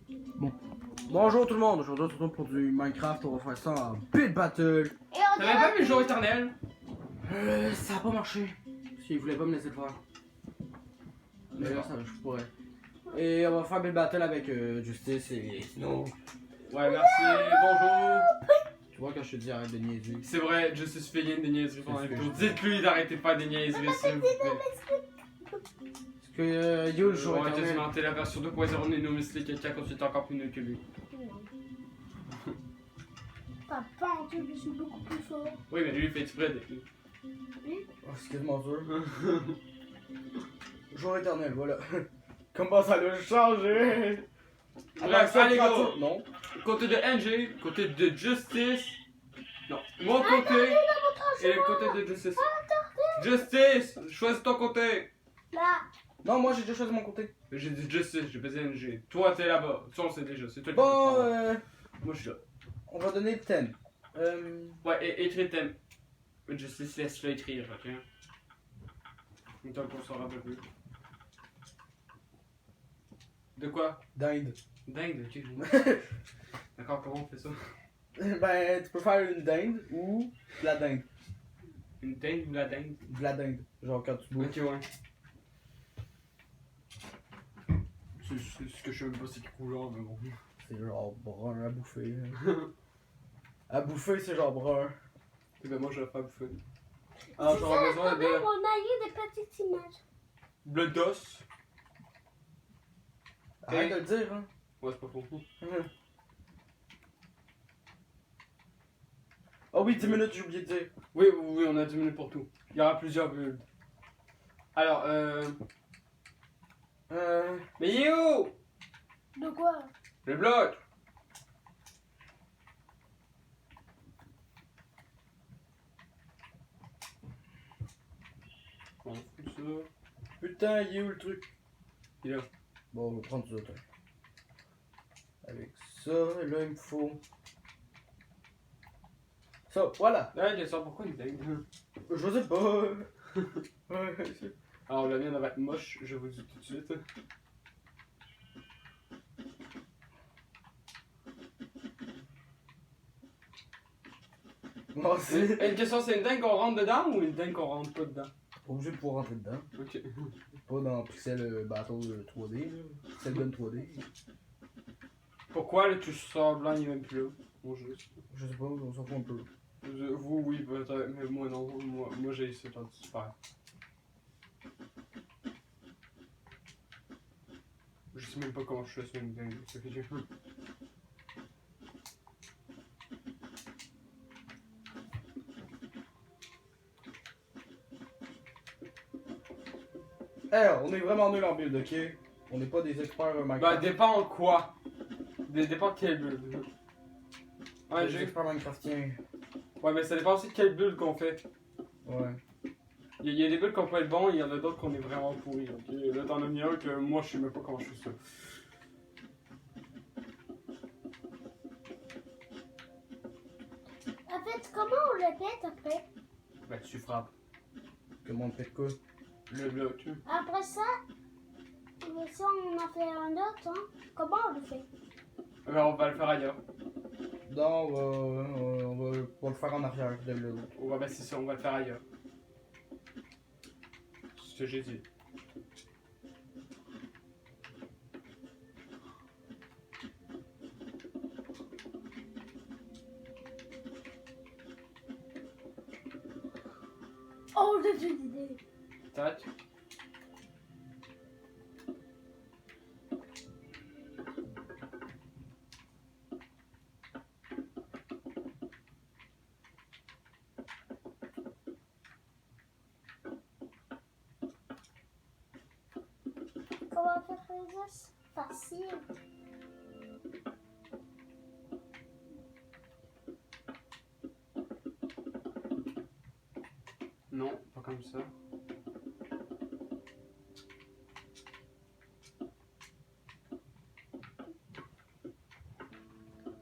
Bon. Bonjour tout le monde, aujourd'hui on se retrouve pour du Minecraft, on va faire ça en Build Battle. T'avais pas vu le jour éternel? Ça a pas marché. S'ils voulaient pas me laisser le faire. Mais là, ça, je pourrais. Et on va faire Build Battle avec Justice et sinon. Ouais, merci, bonjour. Tu vois quand je te dis arrête de niaiser. C'est vrai, Justice fait rien des niaiseries pendant C'est le ce tour. que je Dites-lui d'arrêter de faire des niaiseries, s'il vous plaît. Parce que yo le jour On va éternel. augmenter la version 2.0 de Nino Mystique, quelqu'un quand tu es encore plus nul que lui. Papa, en tout, je suis beaucoup plus fort. Oui, mais lui, il fait exprès d'être nul. Oh, c'est quasiment sûr. Jour éternel, voilà. Comment ça l'a changé? Bref, allez go! Non. Côté de NG, côté de Justice. Non, mon côté et le côté de Justice. Justice! Choisis ton côté! Là, Non, moi j'ai déjà choisi mon côté. J'ai dit Justice, j'ai pas dit NG. Toi, t'es là-bas. Ça, on sait déjà. C'est toi le Bon, plus Moi, je suis là. on va donner le thème. Ouais, et écris le thème. Justice, laisse-le écrire, ok? Tant qu'on s'en rappelle plus. De quoi? Dinde. Dingue, ok. D'accord, comment on fait ça? Ben, tu peux faire une dinde ou de la dinde. Une dinde ou la dinde? De la dinde. Genre quand tu bouffes. Ok, ouais. C'est ce que je sais même pas c'est quelle couleur, mais bon. C'est genre brun à bouffer. À bouffer, c'est genre brun. Et ben moi, je vais faire bouffer. c'est Alors, ça j'aurais le besoin problème, de on a eu des petites images. bleu d'os. Arrête de le dire, hein. Ouais, c'est pas faux. Oh oui, 10 minutes, j'ai oublié de dire. Oui, oui, on a 10 minutes pour tout. Il y aura plusieurs builds. Alors, Mais il est où? De quoi? Le bloc! On fout ça. Putain, il est où le truc? Il est là. Bon, on va prendre ça, toi. Avec ça, là, il me faut. Ça, voilà. Ah, il sort pourquoi une dingue? Je sais pas. Ouais, c'est- Alors, la mienne va être moche, je vous le dis tout de suite. Bon, c'est. Une question, c'est une dingue qu'on rentre dedans ou une dingue qu'on rentre pas dedans? Pas obligé de pouvoir rentrer dedans. Ok. Pas dans Pixel Battle 3D, là. Pixel Gun 3D. Pourquoi le touche sort blanc il est même plus là? Bon, juste. Je sais pas, on s'en fout un peu. Vous, oui, peut-être, mais moi non. Moi j'ai essayé de super. Je sais même pas comment je fais sur une dingue. Ça fait que Eh, on est vraiment nul en build, ok? On n'est pas des experts Bah, Minecraft. dépend quoi? Dépend de quel build. Ouais, Des j'ai. experts Minecraftiens. Ouais, mais ça dépend aussi de quel build qu'on fait. Ouais. Il y a des builds qu'on peut être bons, il y en a d'autres qu'on est vraiment pourris. Ok, là t'en as mis un que moi je sais même pas comment je fais ça. En fait, comment on le pète après? Ben tu frappes. Comment on fait quoi? Le bloc. Après ça, si on en fait un autre, hein, comment on le fait? Ben on va le faire ailleurs. Non, on va le faire en arrière de l'autre. On va, ben c'est ça, on va le faire ailleurs. C'est ce que j'ai dit. Oh, j'ai une idée. Tac. Comment faire ça? Facile. Non, pas comme ça.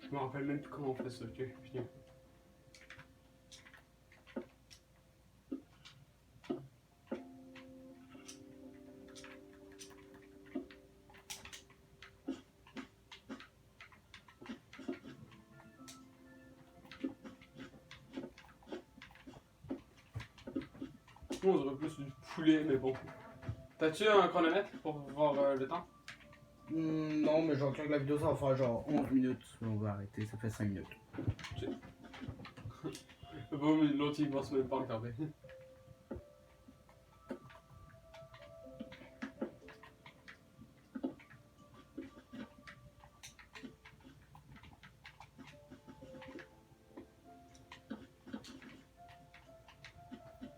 Je me rappelle même plus comment on fait ça, ok? Viens. Franchement, on aurait plus du poulet, mais bon. T'as-tu un chronomètre pour voir le temps? Non, mais genre, quand la vidéo ça va faire genre 11 minutes. On va arrêter, ça fait 5 minutes. Bon, mais l'autre il va se même pas regarder.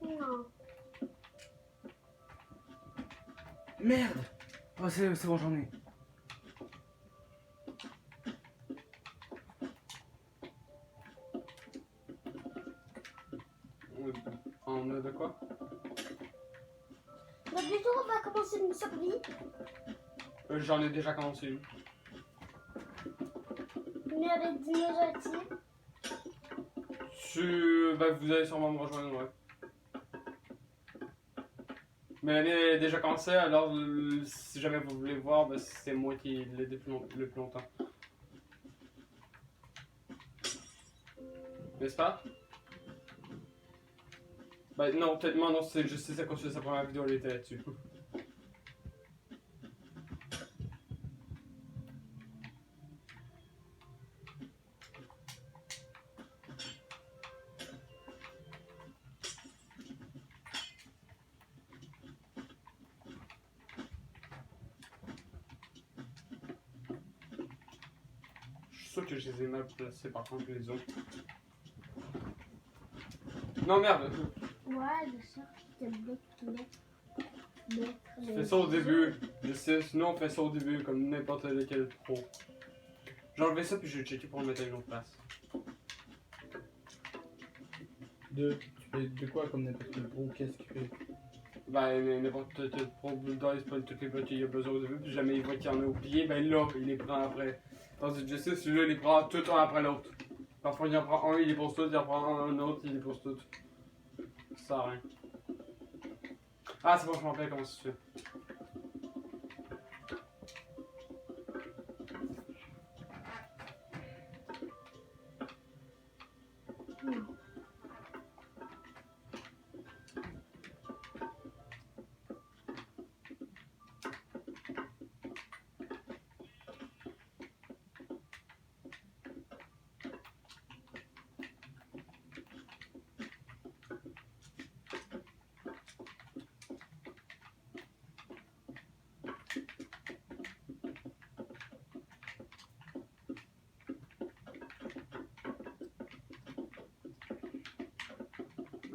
Non. Merde! Oh, c'est bon, j'en ai. On a de quoi? Bah, plutôt, on va commencer une survie. J'en ai déjà commencé une. Mais avec dinosaures. Bah, vous allez sûrement me rejoindre, ouais. Mais l'année est déjà commencée, alors si jamais vous voulez voir, bah, c'est moi qui l'ai depuis le plus longtemps. N'est-ce pas? Bah non, peut-être non, c'est juste ça cause de sa première vidéo, elle était là-dessus. Je suis sûr que je les ai mal placés par contre les autres. Non merde! Ouais, je sais. C'est Fais ça au début. Je sais, sinon on fait ça au début, comme n'importe lequel pro. J'ai enlevé ça puis je vais checker pour le mettre à une autre place. Tu fais de quoi comme n'importe quel pro? Qu'est-ce qu'il fait? Ben, n'importe quel pro Bulldogs, pas toutes les bottes qu'il y a besoin au début, puis jamais il voit qu'il y en a oublié, ben là, il les prend après. Tandis que Justice, celui-là, il les prend tout un après l'autre. Parfois, il en prend un, il les pose tout, il en prend un autre, il les pose tout. Ça sert à rien. Ah, c'est bon, je m'en rappelle comment ça se fait.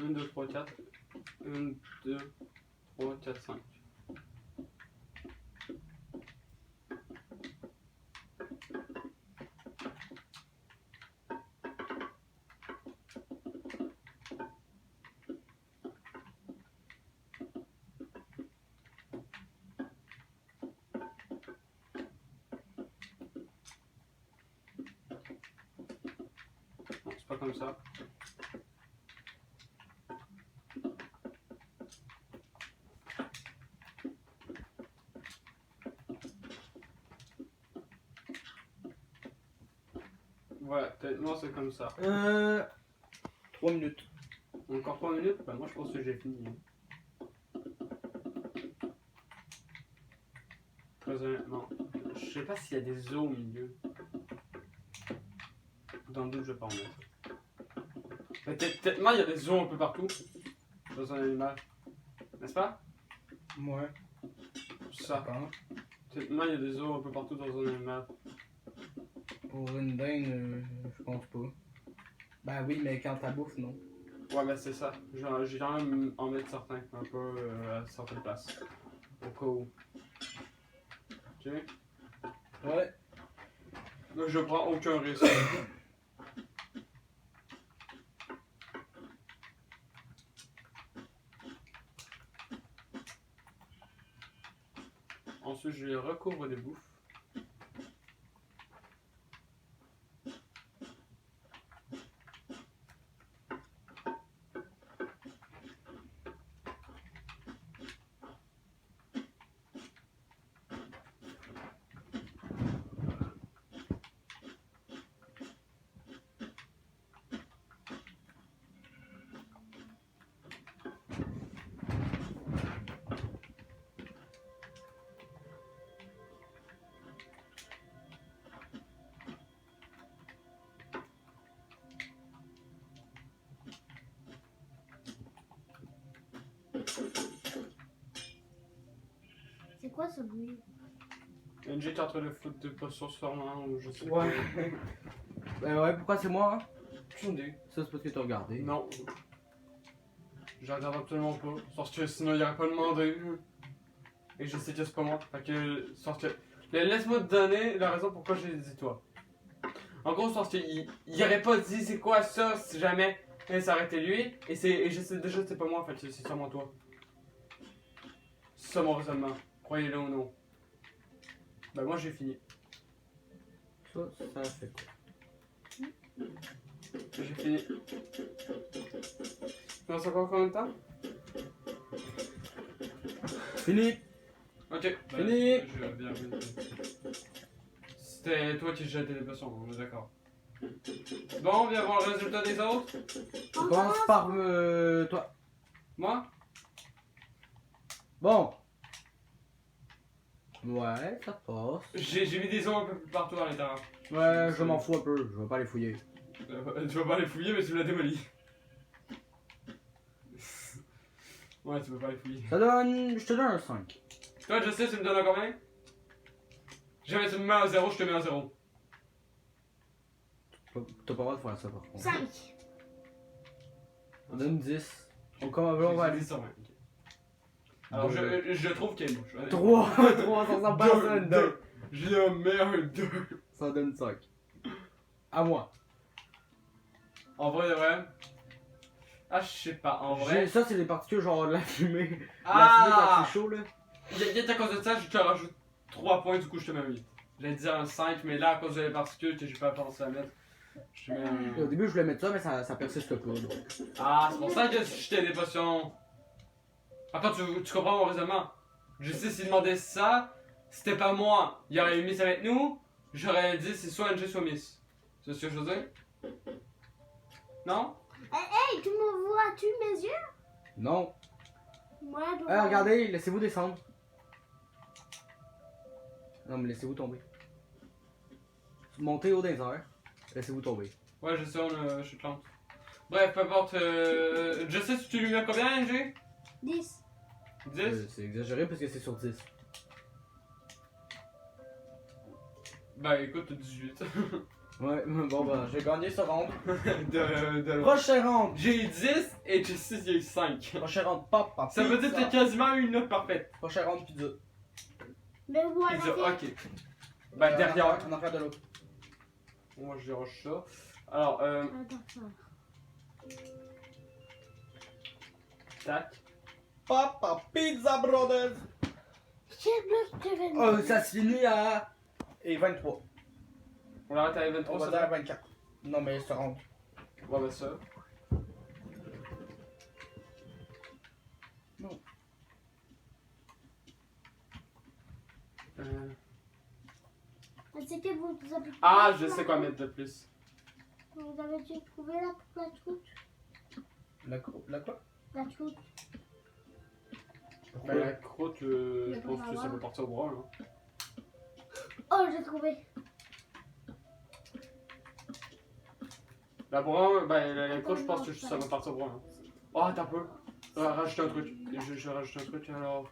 Un, deux, trois, quatre. 1, 2, 3, 4, 5. Non, c'est pas comme ça. Voilà, moi c'est comme ça. 3 minutes. Encore 3 minutes? Bah moi je pense que j'ai fini. Très honnêtement. Je sais pas s'il y a des os au milieu. Dans le doute, je vais pas en mettre. Mais tellement il y a des os un peu partout. Dans un animal. N'est-ce pas? Ouais. Ça. Tellement il y a des os un peu partout dans un animal. Pour une dinde, je pense pas. Ben oui, mais quand t'as bouffe, non. Ouais, ben c'est ça. J'ai quand même en mettre certains, un peu à certaines places. Au cas où. Tu sais? Ouais. Là, je prends aucun risque. Ensuite, je les recouvre des bouffes. quoi ce bruit? NJ est en train de foutre des potions sur moi ou je sais Ouais. Ouais, pourquoi c'est moi? Hein? pas. Aucune idée. Ça, c'est parce que t'as regardé. Non. Je regarde absolument pas. Parce que sinon il aurait pas demandé. Et je sais que c'est pas moi. Fait que. Parce que. Laisse-moi te donner la raison pourquoi j'ai dit toi. En gros, parce qu'il aurait pas dit c'est quoi ça si jamais ça aurait été lui. Et je sais déjà que c'est pas moi, en fait, c'est sûrement toi. C'est ça mon raisonnement. Croyez-le ou non. Ben moi j'ai fini. Ça fait quoi? J'ai fini. Tu reste encore combien de temps? Fini! Ok. Fini. Je viens C'était toi qui jetais des potions, on est d'accord. Bon, on vient voir le résultat des autres. On commence par toi. Moi? Bon. Ouais, ça passe. J'ai mis des os un peu partout à l'intérieur. Ouais, je m'en fous un peu, je vais pas les fouiller. Tu vas pas les fouiller, mais tu l'as démoli. Ouais, tu peux pas les fouiller. Ça donne. Je te donne un 5. Toi, je sais, tu me donnes un combien? Jamais tu me mets à 0, je te mets à 0. T'as pas le droit de faire ça par contre. 5. On donne 10. On va aller. ça, ouais. Alors, je trouve qu'il est moche. 3! 3, ça ressemble pas à ça, une 2. J'ai un meilleur 2. Ça donne 5. À moi. En vrai, de vrai. Ah, je sais pas, en vrai. Ça, c'est les particules genre de la fumée. La fumée Ah! quand c'est chaud là. Y'a à cause de ça, je te rajoute 3 points, du coup, je te mets un 8. J'allais dire un 5, mais là, à cause des particules que j'ai pas pensé à mettre, je te mets un. Au début, je voulais mettre ça, mais ça persiste pas. Donc. Ah, c'est pour ça que je jetais des potions. Attends, tu comprends mon raisonnement? Je sais s'il demandait ça, c'était pas moi. Il aurait mis ça avec nous, j'aurais dit c'est soit NG soit Miss. C'est ce que je veux dire? Non? Hey, tu me vois-tu mes yeux? Non. Moi, Regardez, laissez-vous descendre. Non, mais laissez-vous tomber. Montez haut des airs. Laissez-vous tomber. Ouais, je sais, je suis plante. Bref, peu importe. Je sais si tu lui mets combien, NG? 10. 10? C'est exagéré parce que c'est sur 10. Bah écoute, 18. Ouais, bon bah, j'ai gagné ce round. de loin. Prochain round. J'ai eu 10 et je sais qu'il y a eu 5. Prochain round, pop, pop. Ça veut dire que t'as quasiment eu une note parfaite. Prochain round, pizza. Mais voilà. Pizza, ok. Bah derrière. En arrière de l'autre. Moi je déroge ça. Alors, Attends, ça. tac. Papa Pizza Brothers. Quel bloc tu veux Oh, ça se finit à. Et 23. On l'arrête à On 23, va ça dire à va? 24. Non, mais ce round. Ouais, bah ça. Non. C'est que vous avez. Ah, je sais quoi mettre de plus. Vous avez déjà trouvé la troute? La quoi? La troute. Pourquoi la croûte, je pense que ça peut partir au bras, là. Oh, j'ai trouvé. La brown, bah la croûte, je pense que ça va partir au bras, là. Oh, attends un peu. Rajoute un truc. Je rajoute un truc, alors.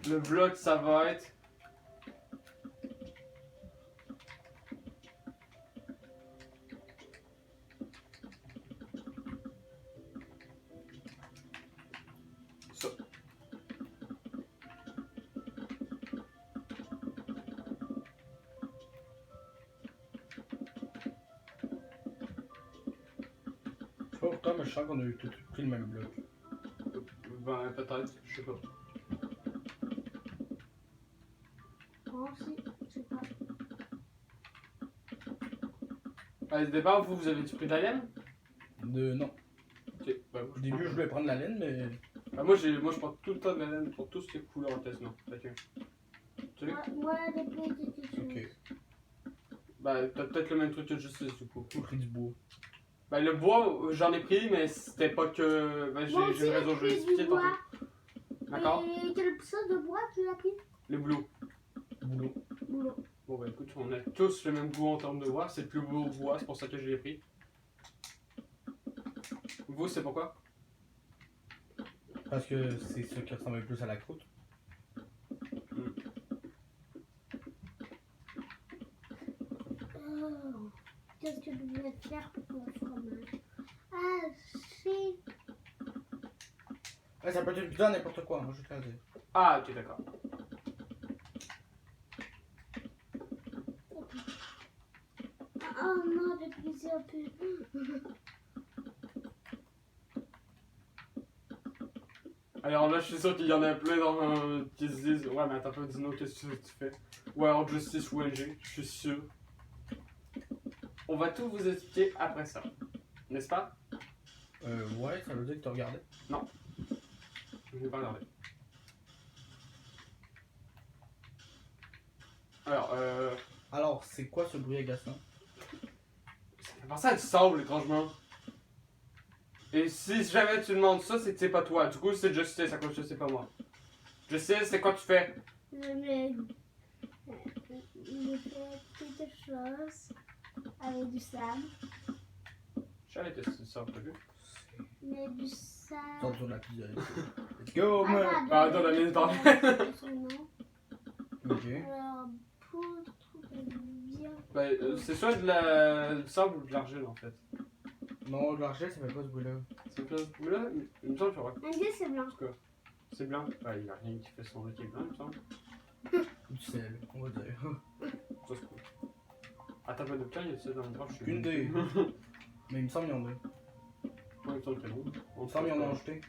Le bloc, ça va être. Ça. Je sais pas pourquoi, mais je sens qu'on a eu tout pris le même bloc. Ben, peut-être, je sais pas. Oh, si, je sais pas. Au départ, vous avez-tu pris de la laine? Non. Ok, bah, moi, Au début, je voulais prendre la laine, mais. Bah, moi, je prends tout le temps de la laine pour tout ce qui est couleur en test, non. Fait que. Tu sais? Moi, les petites choses. Ok. Bah, t'as peut-être le même truc que Justice, du coup. J'ai pris du bois. Bah, le bois, j'en ai pris, mais c'était pas que. Bah, Moi j'ai une raison, je vais expliquer du bois. tantôt. D'accord? Et quelle sorte de bois tu as pris? Le blue. Boulot. Boulot. Bon, bah, écoute, on a tous le même goût en termes de bois. C'est le plus beau bois, c'est pour ça que je l'ai pris. Vous, c'est pourquoi? Parce que c'est ce qui ressemble le plus à la croûte. Qu'est-ce que je vais faire pour le fromage? Ah, si. Ouais, ça peut être une pizza, n'importe quoi, moi je te le dire. Ah, ok, d'accord. Oh non, j'ai pris un peu. Alors là, je suis sûr qu'il y en a plein qui se disent ouais, mais attends, pas, dis-nous, qu'est-ce que tu fais? Ou alors Justice ou NG, je suis sûr. On va tout vous expliquer après ça. N'est-ce pas? Ouais, ça veut dire que tu regardais. Je vais pas regarder. Alors, Alors, c'est quoi ce bruit agaçant? ça fait penser à du sable, étrangement. Et si jamais tu demandes ça, c'est que c'est pas toi. Du coup, c'est Justice à cause que c'est pas moi. Justice, c'est quoi tu fais? Je fais quelque chose avec du sable. J'avais testé ça, t'as vu? Mais du sable. Sors sur la pizza. Let's go, man! attends, la mienne, pardon. Ok. Alors, poudre, bien. Ben, c'est soit du sable ou de l'argile en fait. Non, de l'argent, ça fait pas ce bruit-là. C'est pas ce bruit-là, il me semble que tu Un dieu, c'est blanc. c'est blanc. Ouais, il n'y a rien qui fait son bruit qui est blanc, il me semble. Du sel, on va dire. Ça, c'est cool. Attends, pas de temps, il y a ça dans le drap, je suis. Une des. Mais il me semble qu'il y en a. Ouais, il me semble que non. Il me semble qu'il y en a acheté.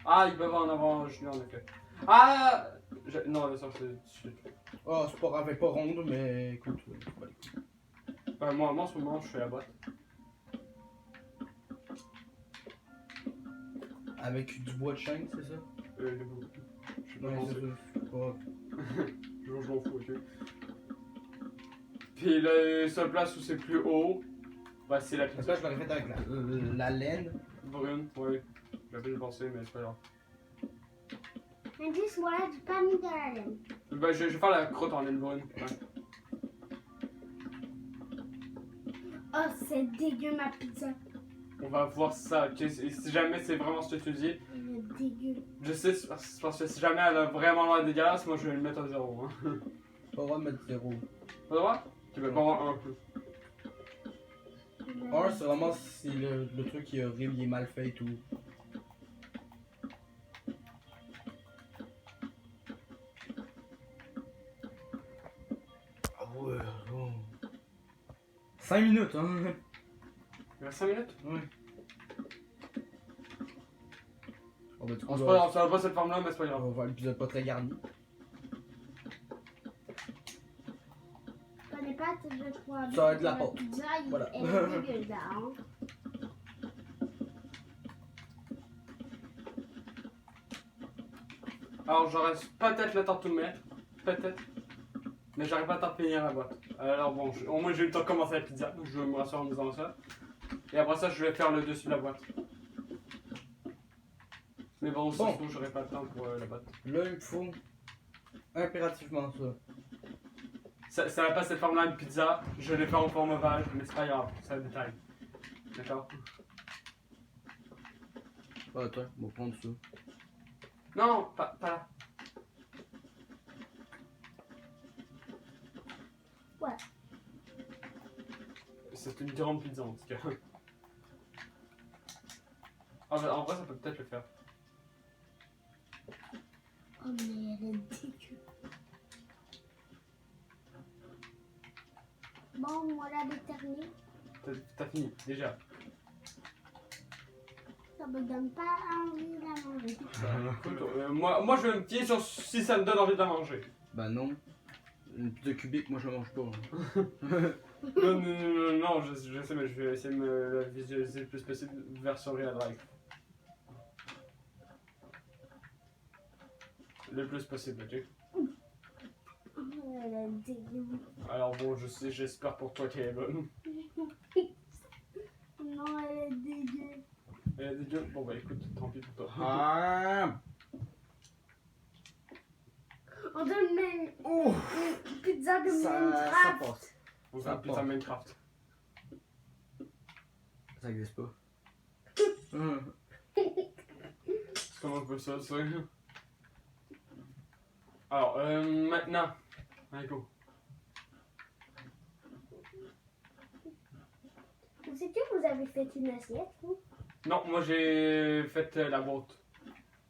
Ah, ils peuvent en avoir un junior en effet. Ah! Non, mais ça, c'est. Oh, c'est pas grave, elle est pas ronde, mais écoute, c'est pas les couilles. Ben, moi, en ce moment, je fais la boîte. Avec du bois de chêne, c'est ça? Le bout. Je sais pas Ouais, comment c'est c'est. ça. C'est pas... Je m'en fous, ok. Puis la seule place où c'est plus haut, bah c'est la Parce que pizza. là, je l'aurais fait avec la laine. Brune, ouais. J'avais pensé, mais c'est pas grave. Un dieu, voilà du pain de la laine. Bah, je vais faire la croûte en laine brune. Ouais. Oh, c'est dégueu ma pizza. On va voir ça, ok? Et si jamais c'est vraiment ce que tu dis, C'est dégueu. je sais, c'est parce que si jamais elle a vraiment l'air dégueulasse, moi je vais le mettre à 0. Hein. Pas le droit de mettre 0. Pas le droit? Tu peux pas avoir un peu. 1, c'est vraiment si le truc qui est horrible, il est mal fait et tout. Ah ouais, bon. 5 minutes, hein? Il reste 5 minutes? Ouais. Oh, bah, du coup, On se là, prend, ça va pas cette forme là, mais c'est pas on grave. va voir l'épisode pas très garni. Pas les pâtes, je crois. Ça va être de la La pâte. pizza, Voilà. elle est dégueulasse. Hein. Alors j'aurais peut-être le temps de tout mettre, peut-être. Mais j'arrive pas à t'en finir la boîte. Alors bon, au moins j'ai eu le temps de commencer la pizza, je me rassure en disant ça. Et après ça, je vais faire le dessus de la boîte. Mais bon, Bon. sinon j'aurai pas le temps pour la boîte. Là, il me faut impérativement ça. Ça va pas cette forme-là, une pizza. Je vais le faire en forme ovale, mais c'est pas grave, c'est un détail. D'accord? Ah, toi, on va prendre ça. Non, pas là. Ouais. C'est une grande pizza en tout cas. Ah, bah, en vrai, ça peut peut-être le faire. Oh, mais elle est dégueu. Bon, voilà, déterminé. T'as fini, déjà. Ça me donne pas envie de la manger. Écoute, moi, je vais me fier sur si ça me donne envie de la manger. Bah non. Une pizza cubique, moi je mange pas. Hein. Non, je sais, mais je vais essayer de me la visualiser le plus possible version real life. Le plus possible, ok? Oh, elle est dégueu. Alors bon, je sais, j'espère pour toi qu'elle est bonne. Non, elle est dégueu. Elle est dégueu? Bon bah écoute, tant pis pour toi. Ah! On donne même une pizza de Ça Minecraft. passe. On Ça fait pizza part. Minecraft. Ça existe pas. Comment on peut ça? Alors, maintenant. Allez, go. C'est que vous avez fait une assiette, vous? Non, moi j'ai fait la boîte.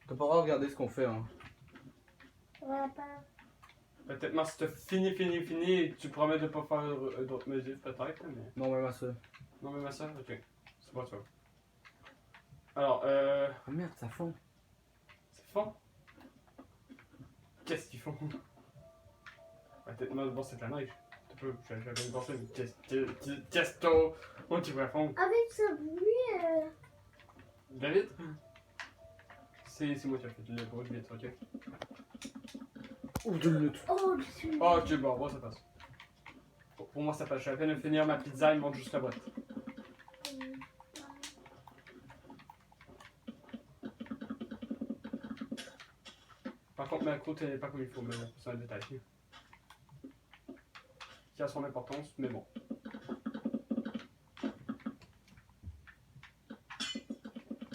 T'as pas le droit de regarder ce qu'on fait, hein. Voilà, pas. Peut-être, moi, si t'as fini, tu promets de pas faire d'autres mesures, peut-être, mais. Non, même à ça. Non, mais ma soeur, ok. C'est pas ça. Alors, Oh merde, ça fond. c'est fond. Qu'est-ce qu'ils font? Peut-être, moi, bon, c'est de la neige. Tu peux, j'avais une pensée, mais qu'est-ce que on tu vas fondre? Avec ce bruit, David? C'est moi qui ai fait le bruit vite, ok? Ouf, 2 minutes. Oh, je suis. Oh, ok, bon, ça passe. Pour moi, ça passe. Je suis à peine de finir ma pizza, il manque juste la boîte. Par contre, ma croûte, elle n'est pas comme il faut, mais bon, c'est un détail. Qui a son importance, mais bon.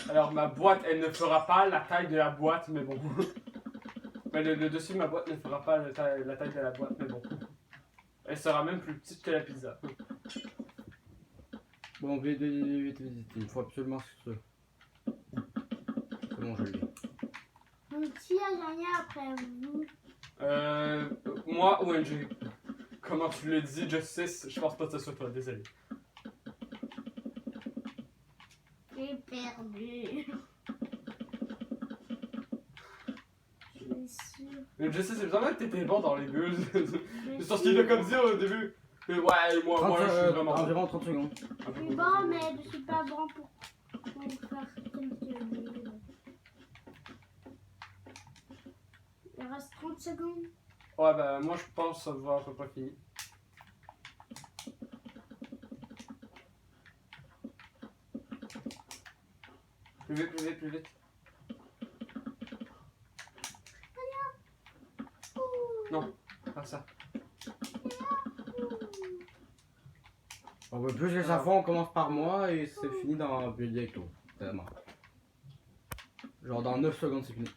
Alors, ma boîte, elle ne fera pas la taille de la boîte, mais bon. Mais le dessus de ma boîte ne fera pas la taille de la boîte, mais bon. Elle sera même plus petite que la pizza. Bon, vite. Il faut absolument ce que c'est bon, je l'ai. Donc, qui a gagné après vous? Moi ou NG? Comment tu l'as dit, Justice? Je pense pas que ce soit toi, désolé. J'ai perdu. Je suis sûre. Mais Justice, c'est bizarre que t'étais bon dans les bulles. Je C'est parce suis- qu'il a comme dit au début. Mais ouais, moi, je suis vraiment. Environ 30 secondes. Je suis bon, mais je suis pas bon pour faire quelques bulles. Il reste 30 secondes. Ouais, bah, moi, je pense que ça va à peu près fini. Plus vite. Non, pas ça. On veut plus que ça fond, on commence par moi et c'est fini dans bientôt. Vraiment. Genre dans 9 secondes, c'est fini.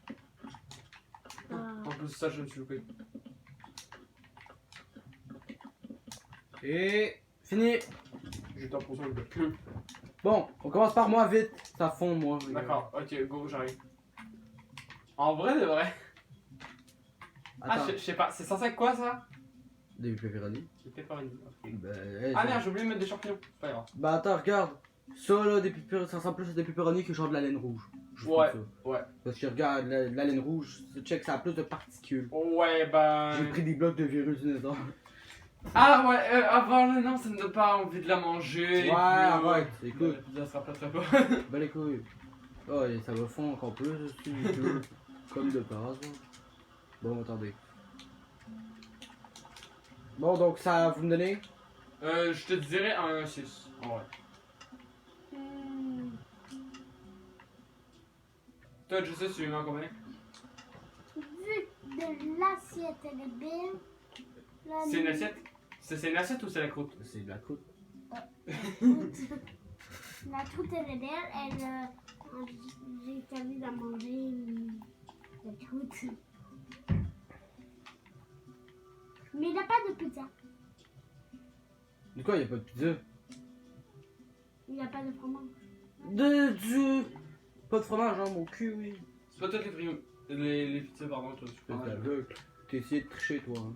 En plus de ça, je me suis loupé. Et fini. Je t'en pose un peu. Bon, on commence par moi vite. Ça fond, moi. D'accord, ok, go, j'arrive. En vrai, de vrai. Ah, Attends, je sais pas, c'est censé être quoi ça? des pepperoni. C'est pepperoni. Ok. Ben, Ah merde, j'ai oublié de mettre des champignons. C'est pas grave. Bah attends, regarde. Ça là, des pepperoni, ça ressemble plus à des pepperoni que genre de la laine rouge. Je trouve Ouais, ça. ouais. Parce que regarde, la laine rouge, check, ça a plus de particules. Ouais, bah. J'ai pris des blocs de virus dinosaure. Ah ouais, avant le non, ça me donne pas envie de la manger. Ouais, arrête, écoute. Ça sera pas très bon. Bah les couilles. Oh, et ça va fondre encore plus aussi, comme de par hasard. Bon, attendez. Bon, donc ça, vous me donnez? Je te dirais un 6. En vrai. Hmm. Toi, je sais, tu lui mets en combien? Vu de l'assiette, elle est belle. La C'est une assiette? C'est une assiette ou c'est la croûte? C'est de la croûte. croûte. La croûte, elle est belle. J'ai envie de manger la croûte. Mais il n'a pas de pizza. De quoi, y'a pas de pizza? Il n'a pas de fromage. Pas de fromage, hein, mon cul, oui. C'est pas toutes les pizzas, pardon, toi, tu T'es prends. aveugle. T'as essayé de tricher, toi. Hein.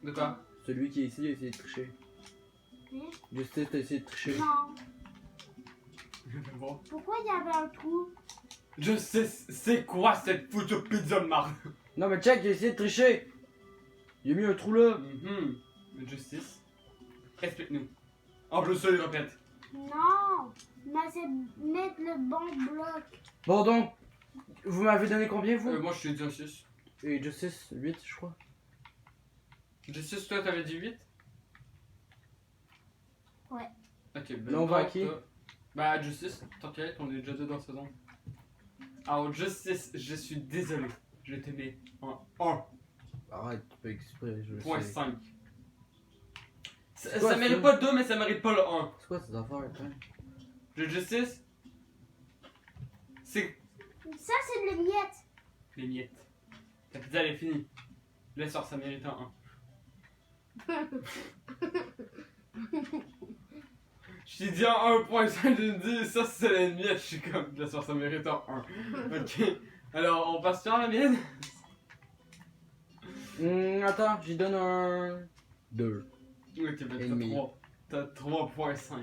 De quoi? Celui qui est ici a essayé de tricher. Hein? Justice, t'as essayé de tricher. Non. Bon. Pourquoi il y avait un trou? Je sais, c'est quoi cette foutue pizza de marde? Non, mais check, il a essayé de tricher. Il a mis un trou là. Justice. Explique-nous. En plus, ça, il répète. Non. Mais c'est mettre le bon bloc. Bon, donc, vous m'avez donné combien, vous? Moi, je t'ai dit un 6. Et Justice, 8, je crois. Justice, toi, t'avais dit 8? Ouais. Ok, ben. Là, on va à toi, qui? Bah, Justice, t'inquiète, on est déjà deux dans la saison. Alors, Justice, je suis désolé. Je te mets en Arrête, tu peux exprès, je sais. 1.5. C'est quoi, Ça mérite ça? pas le 2, mais ça mérite pas le 1. C'est quoi ces affaires, hein? Le Justice, c'est Ça, c'est de les miettes. les miettes. Ta pizza, elle est finie. Laisse ça mérite un 1. Je t'ai dit en 1.5, tu me dis ça c'est la mienne, je suis comme, laisse-moi ça mérite en 1. Ok, alors on passe sur la mienne? Attends, j'y donne un 2. Ok, ben Et demi. t'as 3.5.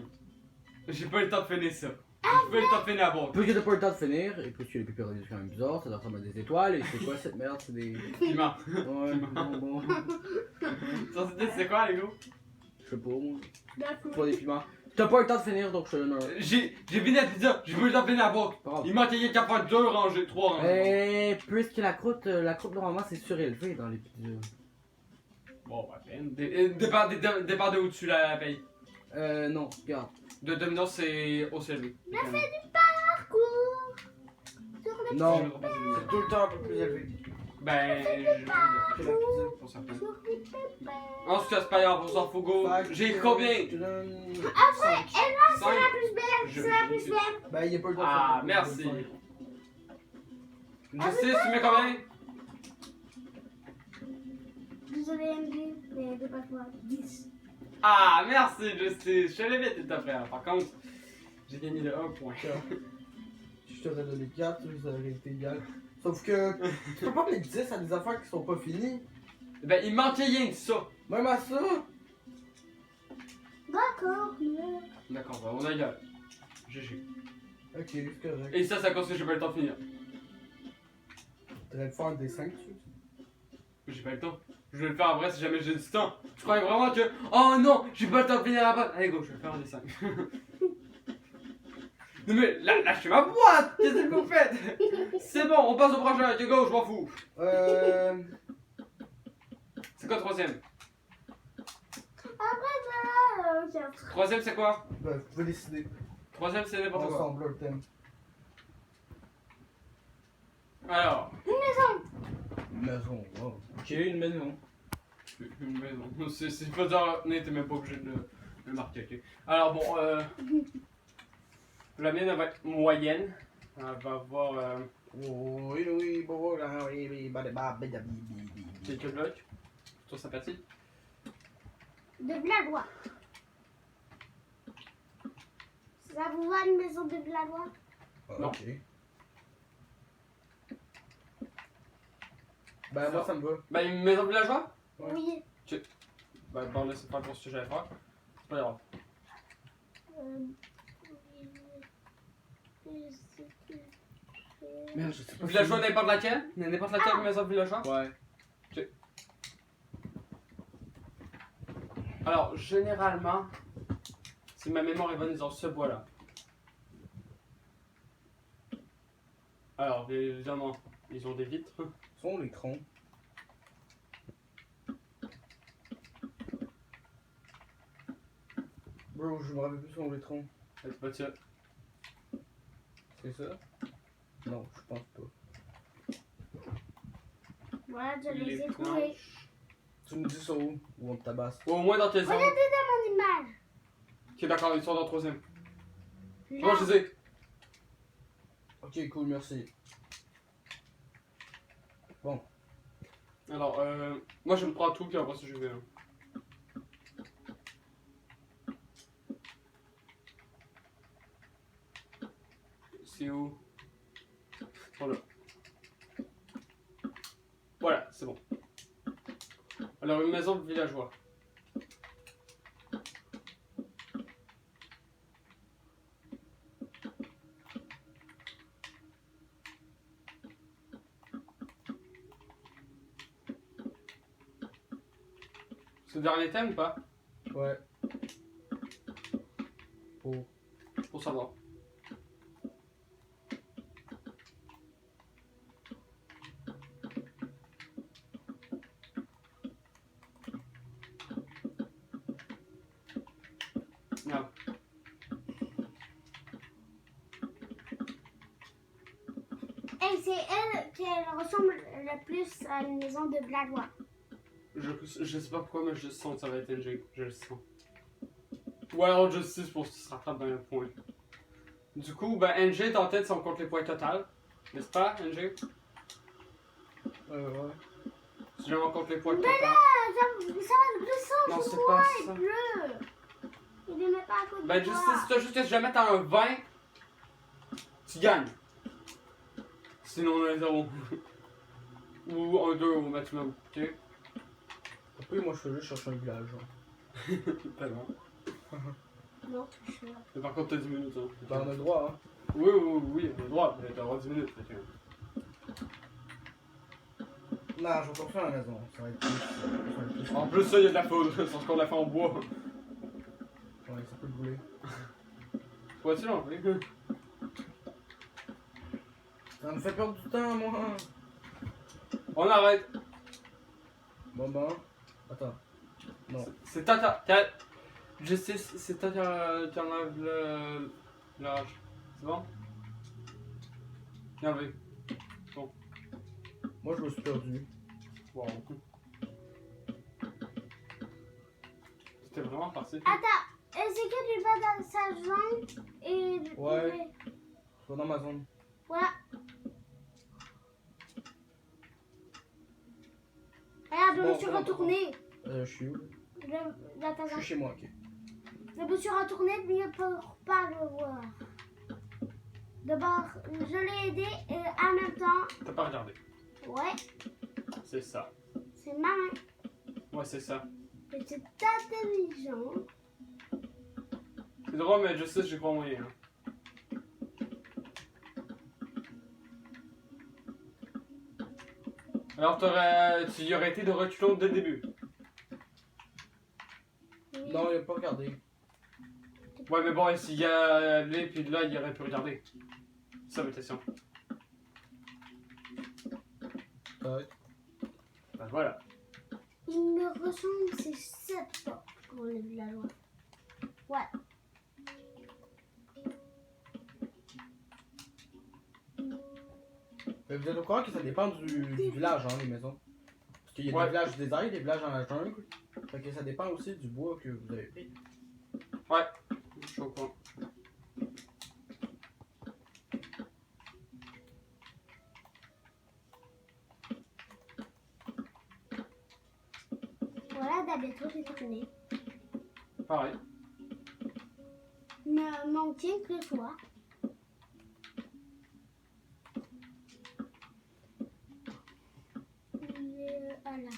J'ai pas eu le temps de finir ça. J'ai pas eu le temps de finir la boîte. Plus que t'as pas eu le temps de finir, et plus que les pépéronis c'est quand même bizarre, ça ressemble à des étoiles, et c'est quoi cette merde? C'est des... Piment. Ouais, bon. Ça c'est quoi les gars? Je sais pas, moi. D'accord. Pas des piments. T'as pas eu le temps de finir, donc je te donne un. J'ai fini la pizza, j'ai pas eu le temps de finir la boîte. Pas grave. Il manquait qu'à faire 2 rangées, 3 rangées. Puisque la croûte normalement c'est surélevé dans les pizzas. Bon, à peine. Dépend de où tu la payes. Non, regarde. De Domino's, c'est au élevé. On a fait du parcours. Sur le Non, c'est tout le temps un peu plus élevé Ben, que la pizza. pour certains. sur les pépins. Ensuite, c'est pas grave, on s'en fout, go. Fait que, J'ai combien? Je te donne. Après, 5. Emma, c'est 5. la plus belle. Je- C'est la plus belle. Ben, il a pas eu le temps de Ah, faire. merci. Justice, tu mets combien? Désolé, MG, mais de pas toi. 10. Ah, merci, Justice. Je te l'ai vite, ta frère. Par contre, j'ai gagné de 1 point. Je t'aurais donné 4, ça aurait été égal. Sauf que tu peux pas mettre 10 à des affaires qui sont pas finies. Ben, il manquait rien de ça. Même à ça. D'accord, mais. D'accord, ben, on a égal. GG. Ok, c'est correct. Et ça, c'est à cause que j'ai pas eu le temps de finir. T'aurais pu faire des 5 dessus. J'ai pas eu le temps. Je vais le faire après si jamais j'ai du temps. Tu croyais vraiment que. Oh non, j'ai pas le temps de finir la boîte. Allez, go, je vais le faire en dessin. Non mais là, lâchez ma boîte. Qu'est-ce que vous faites? C'est bon, on passe au prochain. Ok, go, je m'en fous. C'est quoi le troisième? Après, là, 4. Troisième, c'est quoi? Ben, vous pouvez décider. Troisième, c'est n'importe quoi. Ensemble, le thème. Alors, Maison, wow. Ok, une maison. une maison. C'est pas dire, t'es même pas obligé de le marquer. Ok. Alors, bon, la mienne, elle va être moyenne. Elle va avoir Oui, bon, là, oui, quelques blocs. Plutôt sympathique. De Blagois. Ça vous va une maison de Blagois? Non. Ok. Ben, moi, ça me va. Bah, une maison villageoise? Ouais. Oui. Bah, bon, là, c'est pas pour ce que j'allais faire. C'est pas grave. Merde, je sais pas. Villageois, n'importe laquelle? N'importe laquelle maison villageoise? Ouais. Alors, généralement, si ma mémoire est bonne, ils ont ce bois-là. Alors, évidemment, ils ont des vitres. Sont l'écran. Bro, je me rappelle plus son l'étron. C'est pas ça. C'est ça? Non, je pense pas. Voilà, je les ai Les trouvés. planches. Tu me dis ça où? Ou on te tabasse? Au moins dans tes zones. Regardez dans mon image. Ok, d'accord, ils sont dans le troisième. Là. Moi, je les ai. Ok, cool, merci. Bon. Alors, moi, je me prends tout, puis après, ça, je vais. C'est où? Voilà. Voilà, c'est bon. Alors, une maison de villageois. C'est le dernier thème ou pas? Ouais. Pour savoir. Merde. Et c'est elle qui ressemble le plus à une maison de Blagois. Je sais pas pourquoi, mais je sens que ça va être NG. Je le sens. Ou alors Justice pour que tu se rattrapes dans un point. Du coup, ben NG est en tête si on compte les points total. N'est-ce pas, NG? Ouais. Si jamais on compte les points Mais total. là, ça va être bleu, Non, ça, c'est c'est pas noir ça. et bleu. Il les met pas à côté Ben, de juste, toi. si tu as juste à jamais t'as un 20, tu gagnes. Sinon, on a un 0. Ou un 2 au maximum, ok? Après, moi, je fais juste chercher un village. Genre. Tellement. Non, je suis là. Mais par contre, t'as 10 minutes, hein. Ben, on a le droit, hein. Oui, oui, oui, on a le droit, mais t'as le droit 10 minutes, fait que... Non, je vais construire à la maison. Ça va être plus. En plus, ça, il y a de la poudre, c'est ce qu'on l'a fait en bois. Ouais, ça peut brûler. Pourrais-tu l'enlever? Ça me fait perdre du temps, moi. On arrête. Bon, ben. Attends. Non. C'est Tata. Justice, c'est Tata qui enlève le rage. C'est bon? Bien enlevé. Moi, je me suis perdu. Wow. C'était vraiment parti. Attends, est-ce que tu vas dans sa zone et... Ouais. Je suis dans ma zone. Voilà. Regarde, je me Bon, suis bon, retournée. Je suis où? Dans ta Je zone. suis chez moi, ok. Je me suis retournée mais pour pas le voir. D'abord, je l'ai aidé et en même temps, T'as pas regardé. ouais, C'est ça. c'est ma main. Ouais, c'est ça. Et c'est intelligent. C'est drôle, mais Justice, j'ai pas moyen. Hein. Alors, tu y aurais été de reculons dès le début. Non, il a pas regardé. Ouais, mais bon, s'il y a lui, puis là, il aurait pu regarder. C'est ça ma question. Ouais. Ben voilà. Il me ressemble, c'est 7 fois pour le villageois. Ouais. Mais vous êtes au courant que ça dépend du village, hein, les maisons. Parce qu'il y a Ouais. des villages des airs, des villages dans la jungle. Fait que ça dépend aussi du bois que vous avez pris. Je suis au courant. Voilà, d'habitude, j'ai terminé. Pareil. Il me manquait que toi. Voilà.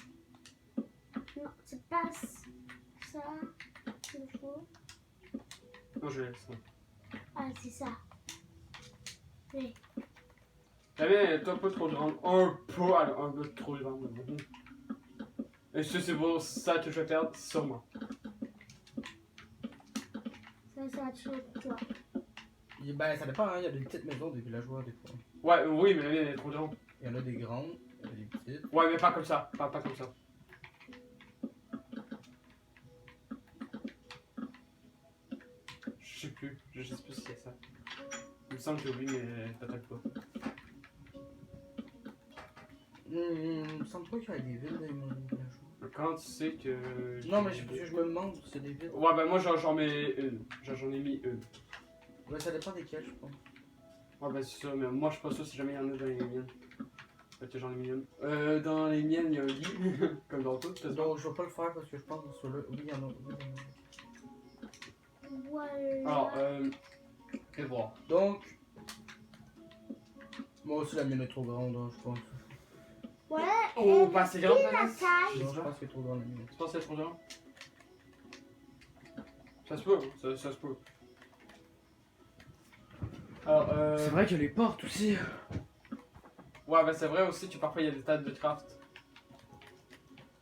Non, c'est pas ça. C'est faux. Non, je laisse. Ah, c'est ça. Oui. La mienne est un peu trop grande. Un peu trop grande. Est-ce que c'est pour ça que je vais perdre? Sûrement. Ça a toujours toi. Ben, ça dépend, hein. Il y a des petites maisons des villageois, des fois. Ouais, oui, mais la mienne est trop grande. Il y en a des grandes, il y en a des petites. Ouais, mais pas comme ça. Pas comme ça. Je sais plus. Je sais plus si c'est ça. Il me semble que oui, mais peut-être pas. Il me semble pas qu'il y a des villes dans les villageois. Quand tu sais que. Non, mais je me demande si c'est des villes. Ouais, ben moi j'en mets une. J'en ai mis une. Ouais, ça dépend desquelles, je pense. Ouais, ben c'est ça, mais moi je suis pas sûr si jamais il y en a dans les miennes. Fait que j'en ai mis une. Dans les miennes, il y a un lit. Comme dans toutes, c'est ça. Donc, je vais pas le faire parce que je pense que ceux-là. Oui, il y en a. Oui, il y en a. Voilà. Alors, et voir. Donc. Moi aussi, la mienne est trop grande, hein, je pense. Voilà. Oh, et pas assez grande, la Vanessa? taille. Non, je pense qu'elle est trop grande, la mienne. Tu penses que c'est trop grand? Ça se peut, hein, ça se peut. Alors, C'est vrai qu'il y a les portes aussi. Ouais, ben c'est vrai aussi que parfois il y a des tables de craft.